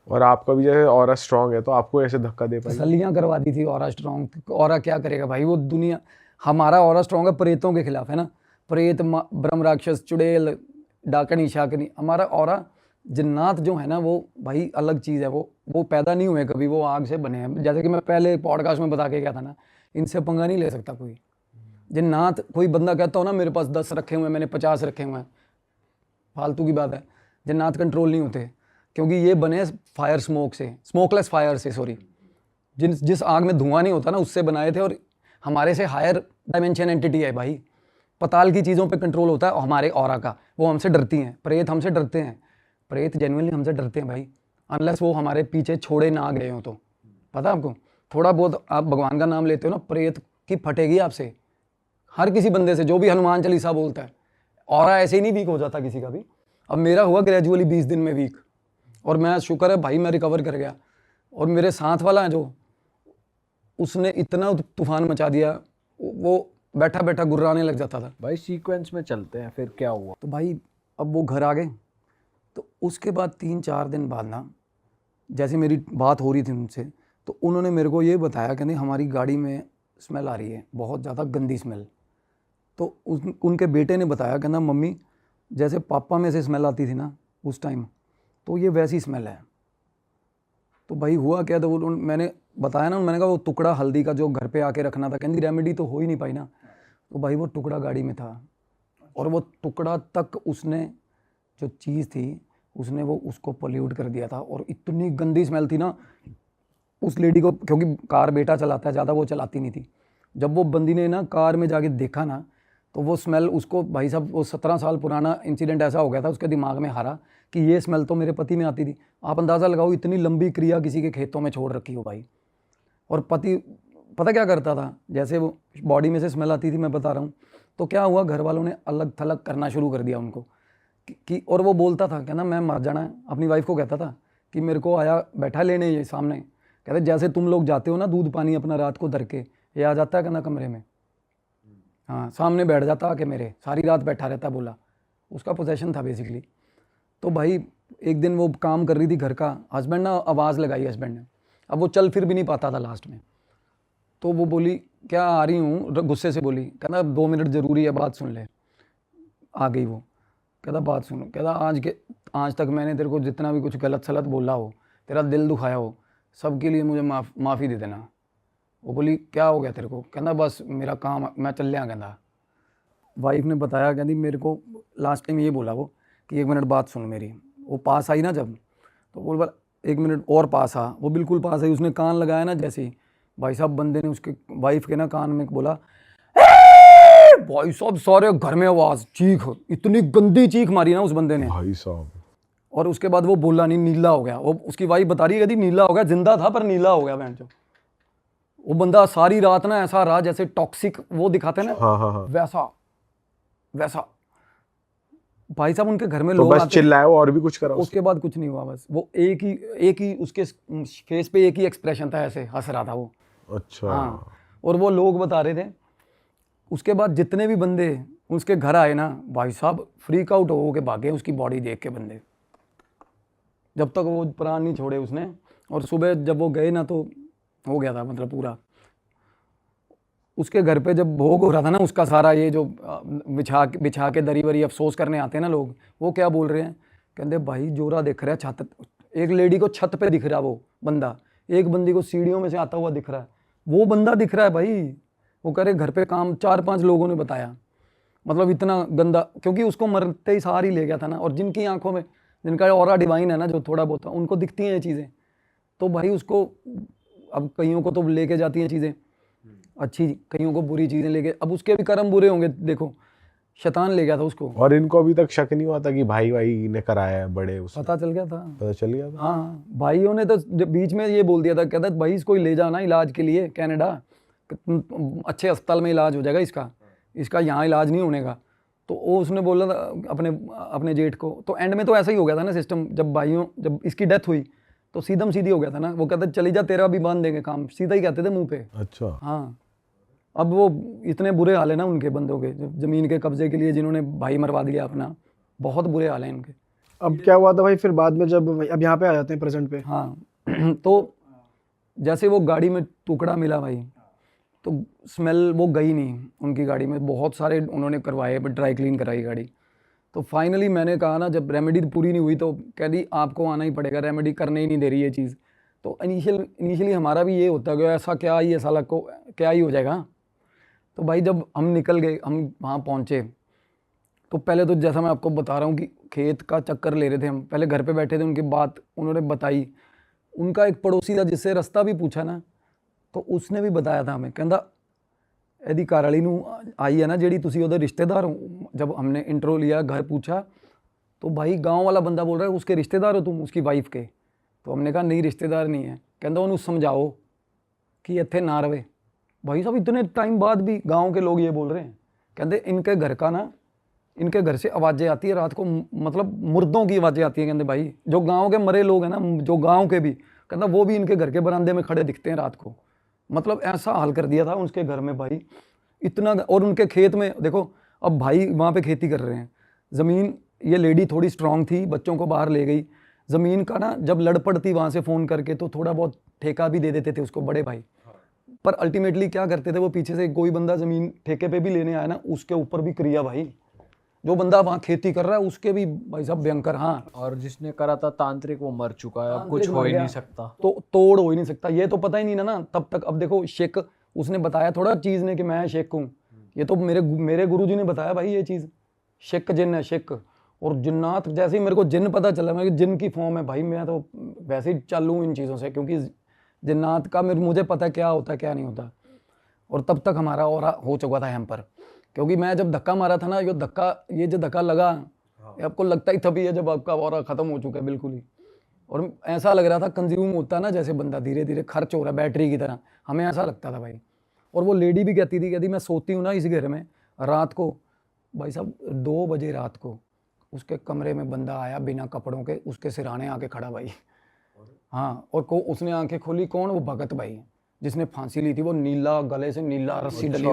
और आपका भी जैसे ऑरा स्ट्रांग है तो आपको ऐसे धक्का दे पाई? तसल्लियाँ करवा दी थी ऑरा स्ट्रॉन्ग। ऑरा क्या करेगा भाई, वो दुनिया, हमारा ऑरा स्ट्रॉन्ग है प्रेतों के खिलाफ, है ना, प्रेत, ब्रह्म राक्षस, चुड़ैल, डाकनी शाकनी। हमारा ऑरा जिन्नात जो है ना वो भाई अलग चीज़ है। वो पैदा नहीं हुए कभी, वो आग से बने हैं। जैसे कि मैं पहले पॉडकास्ट में बता के गया था ना, इनसे पंगा नहीं ले सकता कोई। जिन्नात, कोई बंदा कहता हो ना मेरे पास 10 रखे हुए हैं, मैंने 50 रखे हुए हैं, फालतू की बात है। जिन्नात कंट्रोल नहीं होते क्योंकि ये बने फायर स्मोक से, स्मोकलेस फायर से, सॉरी, जिस आग में धुआं नहीं होता ना उससे बनाए थे। और हमारे से हायर डायमेंशन एंटिटी है भाई, पताल की चीज़ों पे कंट्रोल होता है हमारे ऑरा का। वो हमसे डरती हैं, प्रेत हमसे डरते हैं, प्रेत जेन्युइनली हमसे डरते हैं भाई, अनलेस वो हमारे पीछे छोड़े ना गए हो तो। पता है आपको, थोड़ा बहुत आप भगवान का नाम लेते हो ना, प्रेत की फटेगी आपसे, हर किसी बंदे से जो भी हनुमान चालीसा बोलता है। ऑरा ऐसे ही नहीं वीक हो जाता किसी का भी। अब मेरा हुआ ग्रेजुअली 20 दिन में वीक, और मैं शुक्र है भाई मैं रिकवर कर गया। और मेरे साथ वाला है जो, उसने इतना तूफान मचा दिया, वो बैठा बैठा गुर्राने लग जाता था। भाई सीक्वेंस में चलते हैं, फिर क्या हुआ? तो भाई अब वो घर आ गए, तो उसके बाद 3-4 दिन बाद ना, जैसे मेरी बात हो रही थी उनसे, तो उन्होंने मेरे को ये बताया कि नहीं हमारी गाड़ी में स्मेल आ रही है, बहुत ज़्यादा गंदी स्मेल। तो उनके बेटे ने बताया, कहना मम्मी जैसे पापा में से स्मेल आती थी ना उस टाइम, तो ये वैसी स्मेल है। तो भाई हुआ क्या था, वो मैंने बताया ना, मैंने कहा वो टुकड़ा हल्दी का जो घर पे आके रखना था, कहती रेमेडी तो हो ही नहीं पाई ना। तो भाई वो टुकड़ा गाड़ी में था, और वो टुकड़ा तक उसने, जो चीज़ थी उसने वो उसको पोल्यूट कर दिया था। और इतनी गंदी स्मेल थी ना उस लेडी को, क्योंकि कार बेटा चलाता है, ज़्यादा वो चलाती नहीं थी। जब वो बंदी ने ना कार में जाके देखा ना, तो वो स्मेल उसको, भाई साहब वो 17 साल पुराना इंसिडेंट ऐसा हो गया था उसके दिमाग में हारा कि ये स्मेल तो मेरे पति में आती थी। आप अंदाज़ा लगाओ इतनी लंबी क्रिया किसी के खेतों में छोड़ रखी हो भाई। और पति पता क्या करता था, जैसे वो बॉडी में से स्मेल आती थी, मैं बता रहा हूँ, तो क्या हुआ, घर वालों ने अलग थलग करना शुरू कर दिया उनको कि और वो बोलता था, कहना मैं मर जाना है, अपनी वाइफ को कहता था कि मेरे को आया बैठा लेने ये सामने, कहते जैसे तुम लोग जाते हो ना दूध पानी अपना रात को धर के, ये आ जाता है कहना कमरे में, हाँ सामने बैठ जाता आके मेरे, सारी रात बैठा रहता। बोला उसका पोजेशन था बेसिकली। तो भाई एक दिन वो काम कर रही थी घर का, हस्बैंड ना आवाज़ लगाई हस्बैंड ने, अब वो चल फिर भी नहीं पाता था लास्ट में। तो वो बोली क्या आ रही हूँ, गुस्से से बोली, कहना 2 मिनट ज़रूरी है, बात सुन ले। आ गई वो, कहता बात सुनो, कहता आज तक मैंने तेरे को जितना भी कुछ गलत सलत बोला हो, तेरा दिल दुखाया हो, सबके लिए मुझे माफ़ी दे देना। वो बोली क्या हो गया तेरे को, कहना बस मेरा काम, मैं चल लिया। कहना वाइफ ने बताया, कहती मेरे को लास्ट टाइम ये बोला वो कि 1 मिनट बात सुन मेरी। वो पास आई ना जब, तो बोल 1 मिनट और पास आ, वो बिल्कुल पास आई, उसने कान लगाया ना जैसे ही, भाई साहब बंदे ने उसके वाइफ के ना कान में बोला, भाई साहब सारे घर में आवाज़, चीख, इतनी गंदी चीख मारी ना उस बंदे ने भाई साहब। और उसके बाद वो बोला नहीं, नीला हो गया। वो उसकी वाइफ बता रही है कहती नीला हो गया, जिंदा था पर नीला हो गया बहन। जो वो बंदा सारी रात ना ऐसा रहा जैसे टॉक्सिक वो दिखाते हैं ना, हाँ। वैसा भाई साहब उनके घर में तो लोग बस चिल्लाया और भी कुछ करा उसके बाद कुछ नहीं हुआ, बस वो एक ही उसके फेस पे एक ही एक्सप्रेशन था, ऐसे हंस रहा था वो। अच्छा हाँ, और वो लोग बता रहे थे उसके बाद जितने भी बंदे उसके घर आए ना, भाई साहब फ्रीक आउट हो के भागे उसकी बॉडी देख के बंदे, जब तक वो प्राण नहीं छोड़े उसने। और सुबह जब वो गए ना तो हो गया था, मतलब पूरा उसके घर पे जब भोग हो रहा था ना उसका सारा, ये जो बिछा के दरी वरी अफसोस करने आते हैं ना लोग, वो क्या बोल रहे हैं, कहते भाई जोरा दिख रहा है छत, एक लेडी को छत पे दिख रहा वो बंदा, एक बंदी को सीढ़ियों में से आता हुआ दिख रहा है, वो बंदा दिख रहा है भाई। वो कह रहे घर पे काम 4-5 लोगों ने बताया, मतलब इतना गंदा, क्योंकि उसको मरते ही सहार ही ले गया था ना। और जिनकी आंखों में, जिनका ऑरा डिवाइन है ना, जो थोड़ा बहुत उनको दिखती हैं ये चीज़ें, तो भाई उसको अब कईयों को तो लेके जाती हैं चीज़ें अच्छी, कईयों को बुरी चीज़ें लेके, अब उसके भी कर्म बुरे होंगे। देखो शैतान ले गया था उसको, और इनको अभी तक शक नहीं हुआ था कि भाई ने कराया है, बड़े उसने पता चल गया था। पता चल गया था। हाँ भाइयों ने तो बीच में ये बोल दिया था, कहता भाई इसको ले जाना इलाज के लिए कनाडा, अच्छे अस्पताल में इलाज हो जाएगा इसका यहाँ इलाज नहीं होने का। तो वो उसने बोला था अपने जेठ को। तो एंड में तो ऐसा ही हो गया था ना सिस्टम, जब इसकी डेथ हुई तो सीधम सीधी हो गया था ना। वो कहते चली जा तेरा भी बांध देंगे काम, सीधा ही कहते थे मुंह पे। अच्छा। हाँ अब वो इतने बुरे हाल है ना उनके बंदों के, ज़मीन के कब्जे के लिए जिन्होंने भाई मरवा दिया अपना, बहुत बुरे हाल हैं इनके। अब क्या हुआ था भाई फिर बाद में, जब अब यहाँ पे आ जाते हैं प्रेजेंट पे? हाँ तो जैसे वो गाड़ी में टुकड़ा मिला भाई, तो स्मेल वो गई नहीं उनकी गाड़ी में। बहुत सारे उन्होंने करवाए, ड्राई क्लीन कराई गाड़ी। तो फाइनली मैंने कहा ना, जब रेमेडी पूरी नहीं हुई तो कह दी आपको आना ही पड़ेगा, रेमेडी करने ही नहीं दे रही ये चीज़। तो इनिशियली हमारा भी ये होता है ऐसा क्या ही, ऐसा लग को क्या ही हो जाएगा। तो भाई जब हम निकल गए, हम वहाँ पहुँचे, तो पहले तो जैसा मैं आपको बता रहा हूँ कि खेत का चक्कर ले रहे थे हम, पहले घर पे बैठे थे, उनकी बात उन्होंने बताई। उनका एक पड़ोसी था जिससे रास्ता भी पूछा ना, तो उसने भी बताया था हमें, कहता यदि घर वाली नूं आई है ना ਜਿਹੜੀ ਤੁਸੀਂ ਉਹਦੇ रिश्तेदार हो। जब हमने इंट्रो लिया, घर पूछा, तो भाई गांव वाला बंदा बोल रहा है उसके रिश्तेदार हो तुम, उसकी वाइफ के। तो हमने कहा नहीं रिश्तेदार नहीं है। कहता उन्हें समझाओ कि इत्थे ना रहे। भाई साहब इतने टाइम बाद भी गांव के लोग ये बोल रहे हैं, कहते इनके घर का ना, इनके घर से आवाज़ें आती है रात को, मतलब मुर्दों की आवाज़ें आती हैं। कहते भाई जो गांव के मरे लोग हैं ना, जो गांव के भी, कहता वो भी इनके घर के बरामदे में खड़े दिखते हैं रात को। मतलब ऐसा हाल कर दिया था उसके घर में भाई इतना। और उनके खेत में देखो, अब भाई वहाँ पे खेती कर रहे हैं, ज़मीन, ये लेडी थोड़ी स्ट्रांग थी, बच्चों को बाहर ले गई। ज़मीन का ना जब लड़ पड़ती वहाँ से फ़ोन करके, तो थोड़ा बहुत ठेका भी दे देते थे उसको बड़े भाई। पर अल्टीमेटली क्या करते थे वो, पीछे से कोई बंदा ज़मीन ठेके पे भी लेने आया ना, उसके ऊपर भी क्रिया भाई। जो बंदा वहाँ खेती कर रहा है उसके भी भाई साहब भयंकर। हाँ और जिसने करा था तांत्रिक वो मर चुका है, अब कुछ हो ही नहीं सकता, तो तोड़ हो ही नहीं सकता। ये तो पता ही नहीं ना तब तक। अब देखो शेख, उसने बताया थोड़ा चीज़ ने कि मैं शेख हूँ, ये तो मेरे गुरुजी ने बताया भाई ये चीज़, शेख जिन है शेख। और जिन्नात, जैसे ही मेरे को जिन पता चला, मैं जिन की फॉर्म है भाई, मैं तो वैसे ही चालू हूँ इन चीज़ों से, क्योंकि जिन्नात का मुझे पता है क्या होता है क्या नहीं होता। और तब तक हमारा और हो चुका था हम पर, क्योंकि मैं जब धक्का मारा था ना, ये जो धक्का लगा, आपको लगता ही तभी है जब आपका और ख़त्म हो चुका है बिल्कुल ही। और ऐसा लग रहा था कंज्यूम होता ना, जैसे बंदा धीरे धीरे खर्च हो रहा है बैटरी की तरह, हमें ऐसा लगता था भाई। और वो लेडी भी कहती थी मैं सोती हूँ ना इस घर में, रात को भाई साहब 2 बजे रात को उसके कमरे में बंदा आया बिना कपड़ों के, उसके सिराने आके खड़ा भाई। हाँ, और उसने आंखें खोली, कौन? वो भगत भाई जिसने फांसी ली थी, वो नीला, गले से नीला रस्सी डली,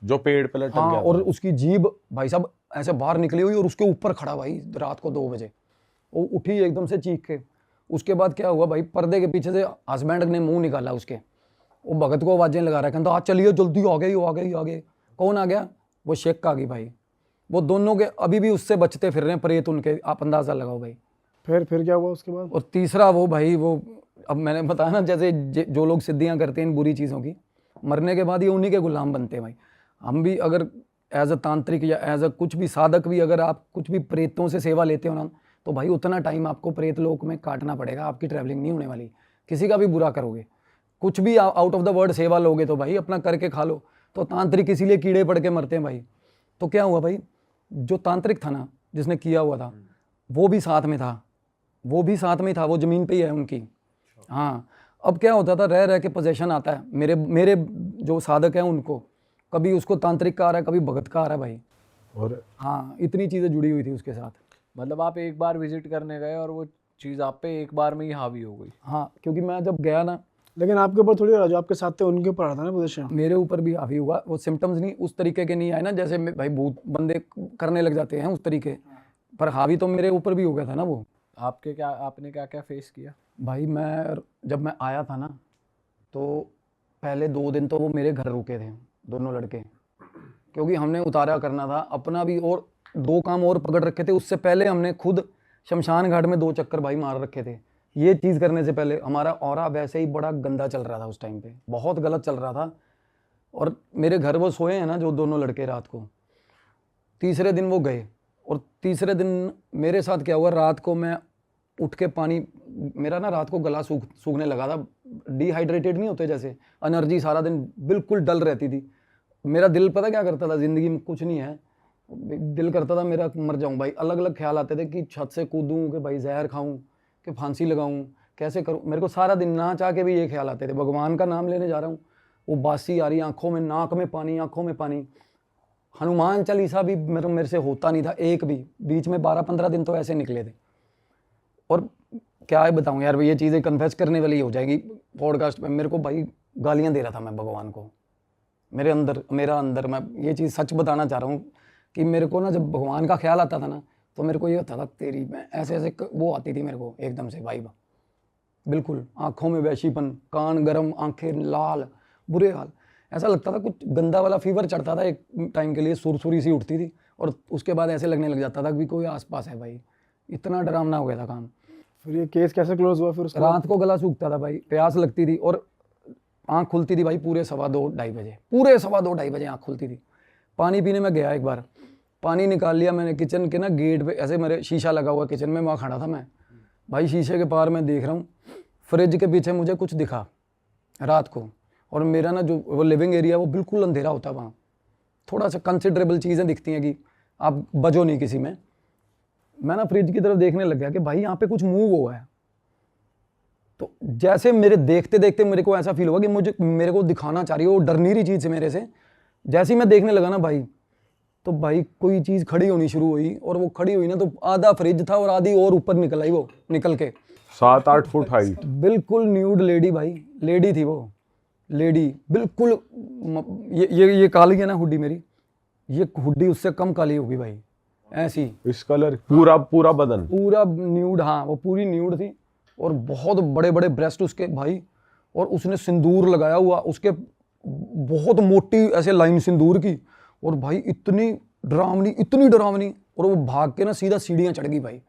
जो पेड़ पे लटक गया। और उसकी जीभ भाई साहब ऐसे बाहर निकली हुई, और उसके ऊपर खड़ा भाई रात को 2 बजे। वो उठी एकदम से चीख के। उसके बाद क्या हुआ भाई, पर्दे के पीछे से हस्बैंड ने मुंह निकाला उसके, वो भगत को आवाज़ें लगा रहा है, कहता चलिए जल्दी आ गए। कौन आ गया? वो शेख आ गई भाई। वो दोनों के अभी भी उससे बचते फिर रहे हैं प्रेत उनके, आप अंदाज़ा लगाओ भाई। फिर क्या हुआ उसके बाद? और तीसरा वो भाई, वो अब मैंने बताया ना, जैसे जो लोग सिद्धियाँ करते हैं इन बुरी चीज़ों की, मरने के बाद ये उन्हीं के गुलाम बनते हैं भाई। हम भी अगर एज अ तांत्रिक या एज अ कुछ भी साधक भी, अगर आप कुछ भी प्रेतों से सेवा लेते हो ना, तो भाई उतना टाइम आपको प्रेत लोक में काटना पड़ेगा, आपकी ट्रैवलिंग नहीं होने वाली। किसी का भी बुरा करोगे, कुछ भी आउट ऑफ द वर्ड सेवा लोगे, तो भाई अपना करके खा लो। तो तांत्रिक इसीलिए कीड़े पड़ के मरते हैं भाई। तो क्या हुआ भाई, जो तांत्रिक था ना, जिसने किया हुआ था, वो भी साथ में था, वो ज़मीन पे ही है उनकी। हाँ, अब क्या होता था, रह के पोजेशन आता है। मेरे जो साधक हैं उनको, कभी उसको तांत्रिक का आ रहा है, कभी भगत का आ रहा है भाई। और हाँ, इतनी चीज़ें जुड़ी हुई थी उसके साथ। मतलब आप एक बार विजिट करने गए और वो चीज़ आप पे एक बार में ही हावी हो गई। हाँ, क्योंकि मैं जब गया ना, लेकिन आपके ऊपर थोड़ी, जो आपके साथ थे उनके ऊपर आता ना पोजीशन। मेरे ऊपर भी हावी हुआ। वो सिम्टम्स नहीं उस तरीके के नहीं आए ना, जैसे भाई भूत बंदे करने लग जाते हैं उस तरीके, पर हावी तो मेरे ऊपर भी हो गया था ना वो। आपने क्या क्या फेस किया भाई जब मैं आया था ना, तो पहले 2 दिन तो वो मेरे घर रुके थे दोनों लड़के, क्योंकि हमने उतारा करना था अपना भी, और 2 काम और पकड़ रखे थे। उससे पहले हमने खुद शमशान घाट में 2 चक्कर भाई मार रखे थे। ये चीज़ करने से पहले हमारा ऑरा वैसे ही बड़ा गंदा चल रहा था उस टाइम पे, बहुत गलत चल रहा था। और मेरे घर वो सोए हैं ना जो दोनों लड़के, रात को तीसरे दिन वो गए, और तीसरे दिन मेरे साथ क्या हुआ, रात को मैं उठ के पानी, मेरा ना रात को गला सूखने लगा था डिहाइड्रेटेड नहीं होते जैसे, एनर्जी सारा दिन बिल्कुल डल रहती थी। मेरा दिल पता क्या करता था, ज़िंदगी में कुछ नहीं है, दिल करता था मेरा मर जाऊं भाई। अलग अलग ख्याल आते थे कि छत से कूदूं, कि भाई जहर खाऊं, कि फांसी लगाऊं, कैसे करूं। मेरे को सारा दिन ना चाह के भी ये ख्याल आते थे। भगवान का नाम लेने जा रहा हूँ, वो बासी आ रही, आंखों में, नाक में पानी, आंखों में पानी। हनुमान चालीसा भी मेरे से होता नहीं था एक भी। बीच में 12-15 दिन तो ऐसे निकले थे। और क्या है बताऊं यार, ये चीज़ें कन्फेस करने वाली हो जाएगी पॉडकास्ट में। मेरे को भाई गालियां दे रहा था मैं भगवान को, मेरा अंदर मैं ये चीज़ सच बताना चाह रहा हूँ कि मेरे को ना जब भगवान का ख्याल आता था ना, तो मेरे को ये होता था तेरी, मैं ऐसे वो आती थी मेरे को एकदम से वाइब, बिल्कुल आंखों में वैशीपन, कान गरम, आंखें लाल, बुरे हाल। ऐसा लगता था कुछ गंदा वाला फीवर चढ़ता था एक टाइम के लिए, सुरसुरी सी उठती थी, और उसके बाद ऐसे लगने लग जाता था कि कोई आसपास है भाई। इतना डरावना हो गया था काम। फिर ये केस कैसे क्लोज हुआ फिर उसके बाद? रात को गला सूखता था भाई, प्यास लगती थी, और आँख खुलती थी भाई पूरे 2:15 बजे, पूरे 2:15 बजे आँख खुलती थी। पानी पीने में गया एक बार, पानी निकाल लिया मैंने किचन के ना गेट पे, ऐसे मेरे शीशा लगा हुआ किचन में, वहाँ खड़ा था मैं भाई, शीशे के पार मैं देख रहा हूँ, फ्रिज के पीछे मुझे कुछ दिखा रात को। और मेरा ना जो वो लिविंग एरिया वो बिल्कुल अंधेरा होता है, वहाँ थोड़ा सा कंसिडरेबल चीज़ें दिखती हैं कि आप बजो नहीं किसी में। मैं ना फ्रिज की तरफ देखने लग गया कि भाई यहाँ पे कुछ मूव हुआ है। तो जैसे मेरे देखते देखते मेरे को ऐसा फील हुआ कि मेरे को दिखाना चाह रही है, वो डर नहीं रही चीज़ से मेरे से। जैसे ही मैं देखने लगा ना भाई, तो भाई कोई चीज़ खड़ी होनी शुरू हुई, और वो खड़ी हुई ना तो आधा फ्रिज था और आधी और ऊपर निकल आई, वो निकल के 7-8 फुट हाइट, बिल्कुल न्यूड लेडी भाई, लेडी थी वो, लेडी बिल्कुल। ये काली है ना हुड्डी मेरी, ये हुड्डी उससे कम काली होगी भाई, ऐसी इस कलर, पूरा बदन पूरा न्यूड। हाँ वो पूरी न्यूड थी, और बहुत बड़े बड़े ब्रेस्ट उसके भाई, और उसने सिंदूर लगाया हुआ, उसके बहुत मोटी ऐसे लाइन सिंदूर की, और भाई इतनी डरावनी, और वो भाग के ना सीधा सीढ़ियाँ चढ़ गई भाई।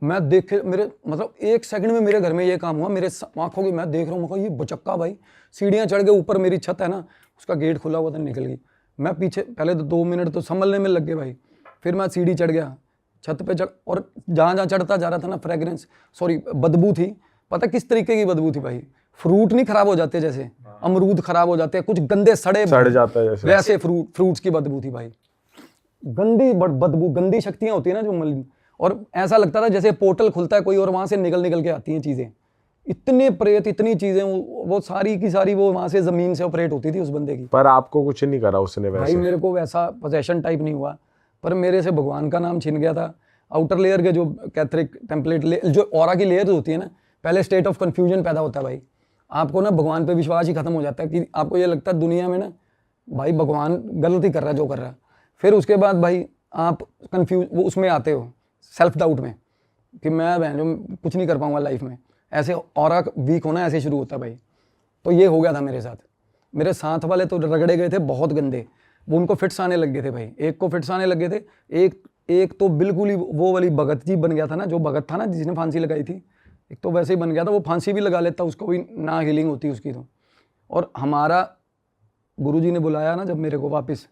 मैं देखे, मेरे मतलब 1 सेकंड में मेरे घर में ये काम हुआ, मेरे आंखों की, मैं देख रहा हूँ, ये बचक्का भाई सीढ़ियाँ चढ़ के ऊपर, मेरी छत है ना, उसका गेट खुला हुआ था, निकल गई। मैं पीछे, पहले तो 2 मिनट तो संभलने में लग गए भाई, फिर मैं सीढ़ी चढ़ गया, छत पे चढ़, और जहाँ चढ़ता जा रहा था ना, फ्रेगरेंस, सॉरी बदबू थी। पता किस तरीके की बदबू थी भाई? फ्रूट नहीं खराब हो जाते जैसे, अमरूद खराब हो जाते हैं, कुछ गंदे सड़ जाता है जैसे, वैसे फ्रूट्स की बदबू थी भाई, गंदी बदबू, गंदी शक्तियाँ होती है ना जो मलिन। और ऐसा लगता था जैसे पोर्टल खुलता है कोई, और वहाँ से निकल के आती हैं चीज़ें, इतने प्रेत, इतनी चीज़ें, वो सारी की सारी वो वहाँ से ज़मीन से ऑपरेट होती थी उस बंदे की। पर आपको कुछ नहीं करा उसने वैसे? भाई मेरे को वैसा पोजेशन टाइप नहीं हुआ, पर मेरे से भगवान का नाम छिन गया था। आउटर लेयर के जो कैथरिक टेम्पलेट जो ऑरा की लेयर होती है ना, पहले स्टेट ऑफ कन्फ्यूजन पैदा होता है भाई। आपको ना भगवान पे विश्वास ही खत्म हो जाता है कि आपको ये लगता है दुनिया में ना भाई भगवान गलत ही कर रहा है जो कर रहा है। फिर उसके बाद भाई आप कन्फ्यूज, वो उसमें आते हो सेल्फ डाउट में कि मैं जो कुछ नहीं कर पाऊंगा लाइफ में, ऐसे ऑरा वीक होना ऐसे शुरू होता है भाई। तो ये हो गया था मेरे साथ। मेरे साथ वाले तो रगड़े गए थे बहुत गंदे, वो उनको फिट्स आने लग गए थे भाई। एक को फिट्स आने लग गए थे, एक तो बिल्कुल ही वो वाली भगत जी बन गया था ना, जो भगत था ना जिसने फांसी लगाई थी, एक तो वैसे ही बन गया था, वो फांसी भी लगा लेता, उसको भी ना हीलिंग होती उसकी तो। और हमारा गुरुजी ने बुलाया ना जब मेरे को वापस,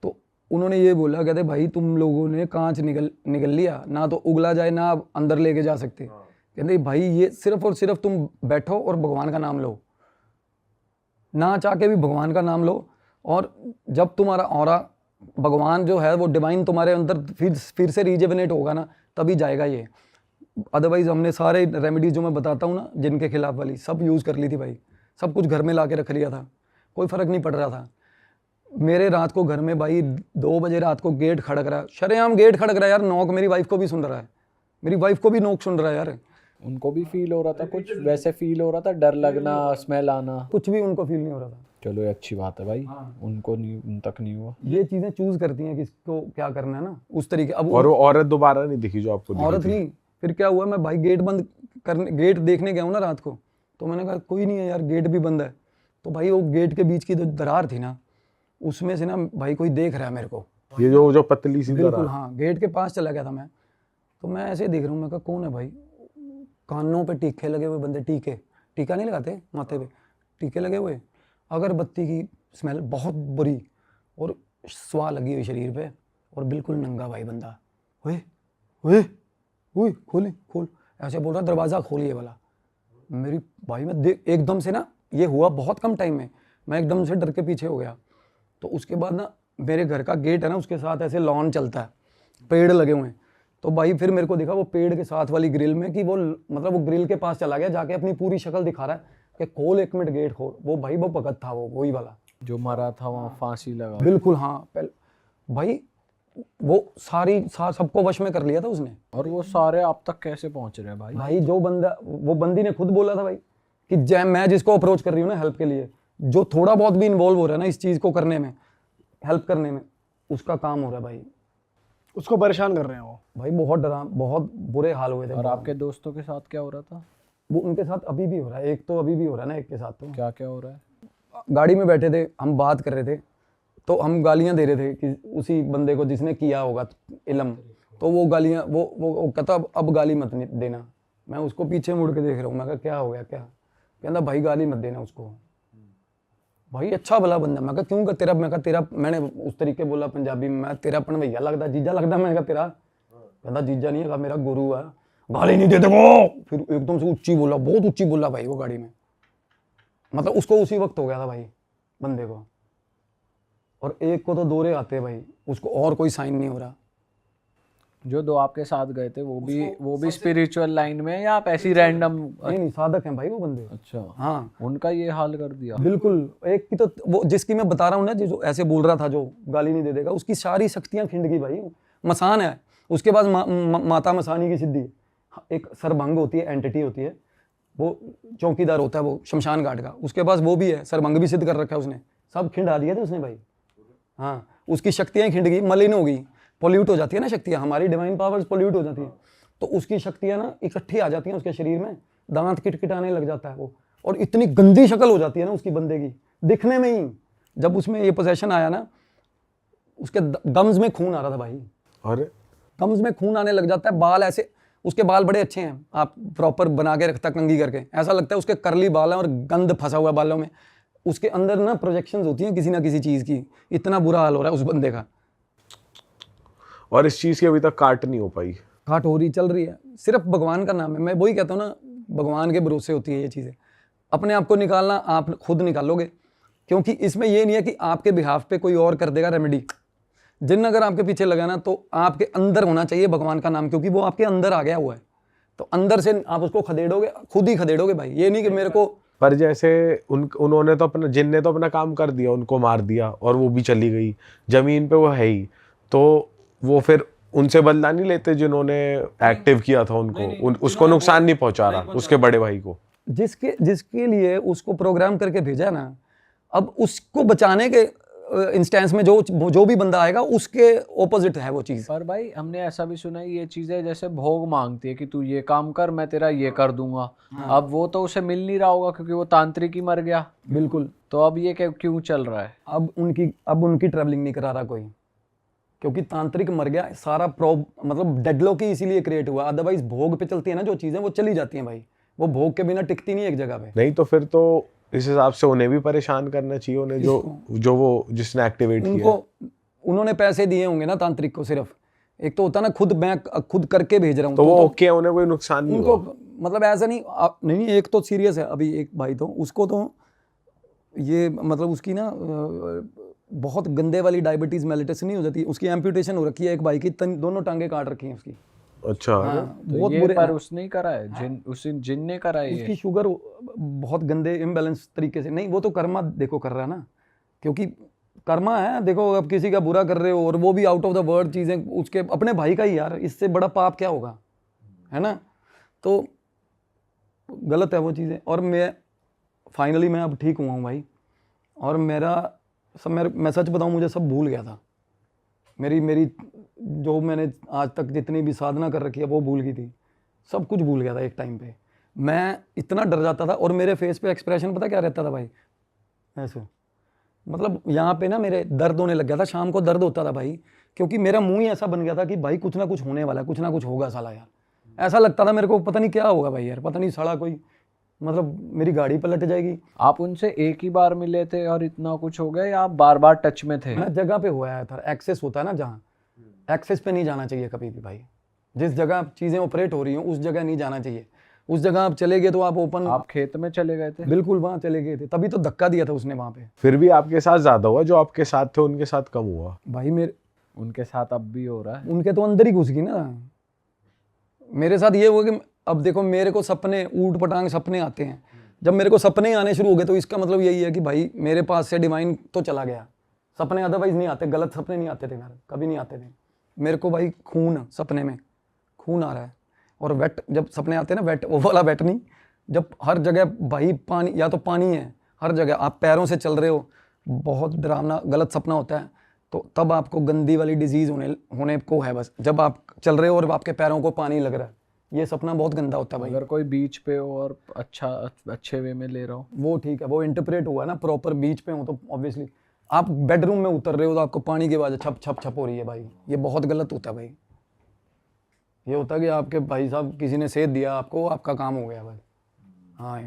तो उन्होंने ये बोला, कहते भाई तुम लोगों ने कांच निगल लिया, ना तो उगला जाए ना आप अंदर लेके जा सकते। कहते भाई ये सिर्फ और सिर्फ तुम बैठो और भगवान का नाम लो, ना चाह के भी भगवान का नाम लो, और जब तुम्हारा ऑरा भगवान जो है वो डिवाइन तुम्हारे अंदर फिर से रिजेवनेट होगा ना, तभी जाएगा ये। अदरवाइज हमने सारे रेमेडीज जो मैं बताता हूँ ना जिनके खिलाफ वाली, सब यूज़ कर ली थी भाई, सब कुछ घर में ला के रख लिया था, कोई फ़र्क नहीं पड़ रहा था। मेरे रात को घर में भाई 2 बजे रात को गेट खड़क रहा है, शरेआम गेट खड़क रहा है यार, नॉक मेरी वाइफ को भी सुन रहा है, मेरी वाइफ को भी नॉक सुन रहा है यार। उनको भी फील हो रहा था कुछ वैसे फील हो रहा था, डर लगना, स्मेल आना? कुछ भी उनको फील नहीं हो रहा था। चलो ये अच्छी बात है भाई, उनको नहीं, उन तक नहीं हुआ। ये चीज़ें चूज़ करती हैं किसको क्या करना है ना, उस तरीके। अब और वो औरत दोबारा नहीं दिखी जो आपको दिखी औरत थी? नहीं। फिर क्या हुआ, मैं भाई गेट बंद करने, गेट देखने गया हूँ ना रात को, तो मैंने कहा कोई नहीं है यार, गेट भी बंद है। तो भाई वो गेट के बीच की जो दरार थी ना, उसमें से ना भाई कोई देख रहा है मेरे को, ये जो पतली सी बिल्कुल दरार। हाँ, गेट के पास चला गया था मैं। तो मैं ऐसे देख रहा हूँ, मैं कहा कौन है भाई? कानों पे टीके लगे हुए बंदे, टीका नहीं लगाते माथे पे, टीके लगे हुए, अगरबत्ती की स्मेल बहुत बुरी, और स्वाह लगी हुई शरीर पे, और बिल्कुल नंगा भाई बंदा। ओए ओए ओए खोल ऐसे बोल रहा, दरवाज़ा खोलिए वाला। मेरी भाई मैं एकदम से ना, ये हुआ बहुत कम टाइम में, मैं एकदम से डर के पीछे हो गया। तो उसके बाद ना मेरे घर का गेट है ना, उसके साथ ऐसे लॉन चलता है, पेड़ लगे हुए हैं। तो भाई फिर मेरे को दिखा वो पेड़ के साथ वाली ग्रिल में कि वो मतलब वो ग्रिल के पास चला गया, जाके अपनी पूरी शक्ल दिखा रहा है कि खोल 1 मिनट गेट खोल। वो भाई वो भगत था, वो वही वाला जो मरा था वहाँ फांसी लगा। बिल्कुल हाँ। पहले भाई वो सबको वश में कर लिया था उसने। और वो सारे आप तक कैसे पहुंच रहे हैं भाई? भाई जो बंदा, वो बंदी ने खुद बोला था भाई कि मैं जिसको अप्रोच कर रही हूँ ना हेल्प के लिए, जो थोड़ा बहुत भी इन्वॉल्व हो रहा है ना इस चीज़ को करने में, हेल्प करने में, उसका काम हो रहा है भाई। उसको परेशान कर रहे हैं वो भाई बहुत बुरे हाल हुए थे। और आपके दोस्तों के साथ क्या हो रहा था? वो उनके साथ अभी भी हो रहा है, एक तो अभी भी हो रहा है ना, एक के साथ। तो क्या क्या हो रहा है? गाड़ी में बैठे थे, हम बात कर रहे थे, तो हम गालियां दे रहे थे कि उसी बंदे को जिसने किया होगा इलम। तो वो गालियां वो कहता अब गाली मत देना। मैं उसको पीछे मुड़ के देख रहा हूँ, मैं कहा क्या हो गया क्या? कहता भाई गाली मत देना उसको। भाई अच्छा भला बंदा। मैं कहा क्यों कर तेरा? मैं कहा तेरा, मैंने उस तरीके बोला पंजाबी में, मैं तेरा अपन भैया लगता, जीजा लगता। मैंने कहा तेरा? कहता जीजा नहीं है, मेरा गुरु है, गाली नहीं देते वो। फिर एकदम से ऊंची बोला, बहुत ऊंची बोला भाई वो गाड़ी में। मतलब उसको उसी वक्त हो गया था भाई बंदे को। और एक को तो दौरे आते भाई, उसको और कोई साइन नहीं हो रहा। जो दो आपके साथ गए थे वो भी स्पिरिचुअल लाइन में या आप ऐसी रैंडम? नहीं साधक हैं भाई वो बंदे। अच्छा हाँ उनका ये हाल कर दिया। बिल्कुल। एक की तो वो जिसकी मैं बता रहा हूँ ना, जो ऐसे बोल रहा था, जो गाली नहीं दे देगा, उसकी सारी शक्तियां खिंड गई भाई। मसान है उसके पास, माता मसानी की सिद्धि। एक सरभंग होती है, एंटिटी होती है, वो चौकीदार होता है वो शमशान घाट का, उसके पास वो भी है, सरभंग भी सिद्ध कर रखा है उसने। सब खिंडा दिया था उसने भाई। हाँ उसकी शक्तियाँ खिंड गई, मलिन हो गई, पोल्यूट हो जाती है ना शक्तियाँ, हमारी डिवाइन पावर्स पोल्यूट हो जाती है। तो उसकी शक्तियाँ ना इकट्ठी आ जाती हैं उसके शरीर में, दांत किटकिटाने लग जाता है वो, और इतनी गंदी शक्ल हो जाती है ना उसकी बंदे की दिखने में ही। जब उसमें ये पोजेशन आया ना, उसके गम्स में खून आ रहा था भाई। और गम्स में खून आने लग जाता है, बाल ऐसे, उसके बाल बड़े अच्छे हैं, आप प्रॉपर बना के रखता कंघी करके, ऐसा लगता है उसके करली बाल हैं और गंद फंसा हुआ बालों में। उसके अंदर ना प्रोजेक्शंस होती हैं किसी ना किसी चीज़ की। इतना बुरा हाल हो रहा है उस बंदे का। और इस चीज़ की अभी तक काट नहीं हो पाई। काट हो रही, चल रही है, सिर्फ भगवान का नाम है। मैं वही कहता हूँ ना, भगवान के भरोसे होती है ये चीज़ें। अपने आप को निकालना आप खुद निकालोगे, क्योंकि इसमें ये नहीं है कि आपके बिहाफ पे कोई और कर देगा रेमेडी। जिन अगर आपके पीछे लगा ना, तो आपके अंदर होना चाहिए भगवान का नाम, क्योंकि वो आपके अंदर आ गया हुआ है। तो अंदर से आप उसको खदेड़ोगे, खुद ही खदेड़ोगे भाई। ये नहीं कि मेरे को, पर जैसे उन्होंने तो अपना, जिन ने तो अपना काम कर दिया, उनको मार दिया और वो भी चली गई, जमीन पे वो है ही, तो वो फिर उनसे बदला नहीं लेते जिन्होंने एक्टिव किया था उनको? उसको नुकसान नहीं पहुंचा रहा, उसके बड़े भाई को, जिसके लिए उसको प्रोग्राम करके भेजा ना, अब उसको बचाने के इंस्टेंस में जो भी बंदा आएगा उसके ऑपोजिट है वो चीज़। पर भाई हमने ऐसा भी सुना है, ये चीजें जैसे भोग मांगती है कि तू ये काम कर, मैं तेरा ये कर दूंगा। अब वो तो उसे मिल नहीं रहा होगा क्योंकि वो तांत्रिक ही मर गया। बिल्कुल। तो अब ये क्यों चल रहा है? अब उनकी ट्रैवलिंग नहीं करा रहा कोई, क्योंकि तांत्रिक मर गया। सारा मतलब डेडलॉक ही इसीलिए क्रिएट हुआ। अदरवाइज भोग पे चलती है ना जो चीज़ें, वो चली जाती हैं भाई। वो भोग के बिना टिकती नहीं एक जगह पे। नहीं तो फिर तो इस हिसाब से उन्हें भी परेशान करना चाहिए, उन्हें जो वो जिसने एक्टिवेट किया। उन्होंने पैसे दिए होंगे ना तांत्रिक को सिर्फ। एक तो होता ना मैं खुद करके भेज रहा हूँ, तो वो ओके है, उन्हें कोई नुकसान नहीं उनको हुआ। मतलब ऐसा नहीं। एक तो सीरियस है अभी एक भाई, तो उसको तो ये मतलब उसकी ना बहुत गंदे वाली डायबिटीज मेलिटस नहीं हो जाती, उसकी एम्प्यूटेशन हो रखी है एक भाई की, दोनों टांगे काट रखी हैं उसकी। अच्छा। हाँ, तो बहुत ये बुरे। पर उसने ही करा है, जिन ने करा है उसकी ये? शुगर बहुत गंदे इम्बैलेंस तरीके से। नहीं वो तो कर्मा देखो कर रहा है ना, क्योंकि कर्मा है। देखो अब किसी का बुरा कर रहे हो और वो भी आउट ऑफ द वर्ड चीज़ें, उसके अपने भाई का ही यार, इससे बड़ा पाप क्या होगा, है ना? तो गलत है वो चीज़ें। और मैं फाइनली मैं अब ठीक हुआ हूँ भाई। और मैं सच बताऊँ, मुझे सब भूल गया था। मेरी जो मैंने आज तक जितनी भी साधना कर रखी है वो भूल गई थी, सब कुछ भूल गया था एक टाइम पे। मैं इतना डर जाता था और मेरे फेस पे एक्सप्रेशन पता क्या रहता था भाई, ऐसे मतलब यहाँ पे ना मेरे दर्द होने लग गया था। शाम को दर्द होता था भाई, क्योंकि मेरा मुंह ही ऐसा बन गया था कि भाई कुछ ना कुछ होने वाला है, कुछ ना कुछ होगा साला यार। ऐसा लगता था मेरे को, पता नहीं क्या होगा भाई यार, पता नहीं साला कोई मतलब मेरी गाड़ी पलट जाएगी। आप उनसे एक ही बार मिले थे और इतना कुछ हो गया, या आप बार बार टच में थे? मैं जगह पे हुआ था, एक्सेस होता है ना जहाँ, एक्सेस पे नहीं जाना चाहिए कभी भी भाई। जिस जगह चीज़ें ऑपरेट हो रही हैं उस जगह नहीं जाना चाहिए। उस जगह आप चले गए तो आप ओपन, आप खेत में चले गए थे? बिल्कुल वहाँ चले गए थे, तभी तो धक्का दिया था उसने वहाँ पे। फिर भी आपके साथ ज्यादा हुआ, जो आपके साथ थे उनके साथ कम हुआ। भाई मेरे उनके साथ अब भी हो रहा है। उनके तो अंदर ही घुस गई ना। मेरे साथ ये हुआ कि अब देखो मेरे को सपने, ऊट पटांग सपने आते हैं। जब मेरे को सपने ही आने शुरू हो गए तो इसका मतलब यही है कि भाई मेरे पास से डिवाइन तो चला गया। सपने अदरवाइज नहीं आते, गलत सपने नहीं आते थे मेरे, कभी नहीं आते थे मेरे को भाई। खून सपने में खून आ रहा है, और वेट जब सपने आते हैं ना, वेट वो वाला वेट नहीं, जब हर जगह भाई पानी, या तो पानी है हर जगह, आप पैरों से चल रहे हो, बहुत डरावना गलत सपना होता है, तो तब आपको गंदी वाली डिजीज होने को है। बस जब आप चल रहे हो और आपके पैरों को पानी लग रहा है, ये सपना बहुत गंदा होता है भाई। अगर कोई बीच पे हो और अच्छे वे में ले रहा हो, वो ठीक है, वो इंटरप्रेट हुआ ना प्रॉपर। बीच पे हो तो ऑब्वियसली, आप बेडरूम में उतर रहे हो तो आपको पानी की आवाज़ छप छप छप हो रही है भाई, ये बहुत गलत होता है भाई। ये होता है कि आपके भाई साहब किसी ने सेध दिया आपको, आपका काम हो गया भाई। हाँ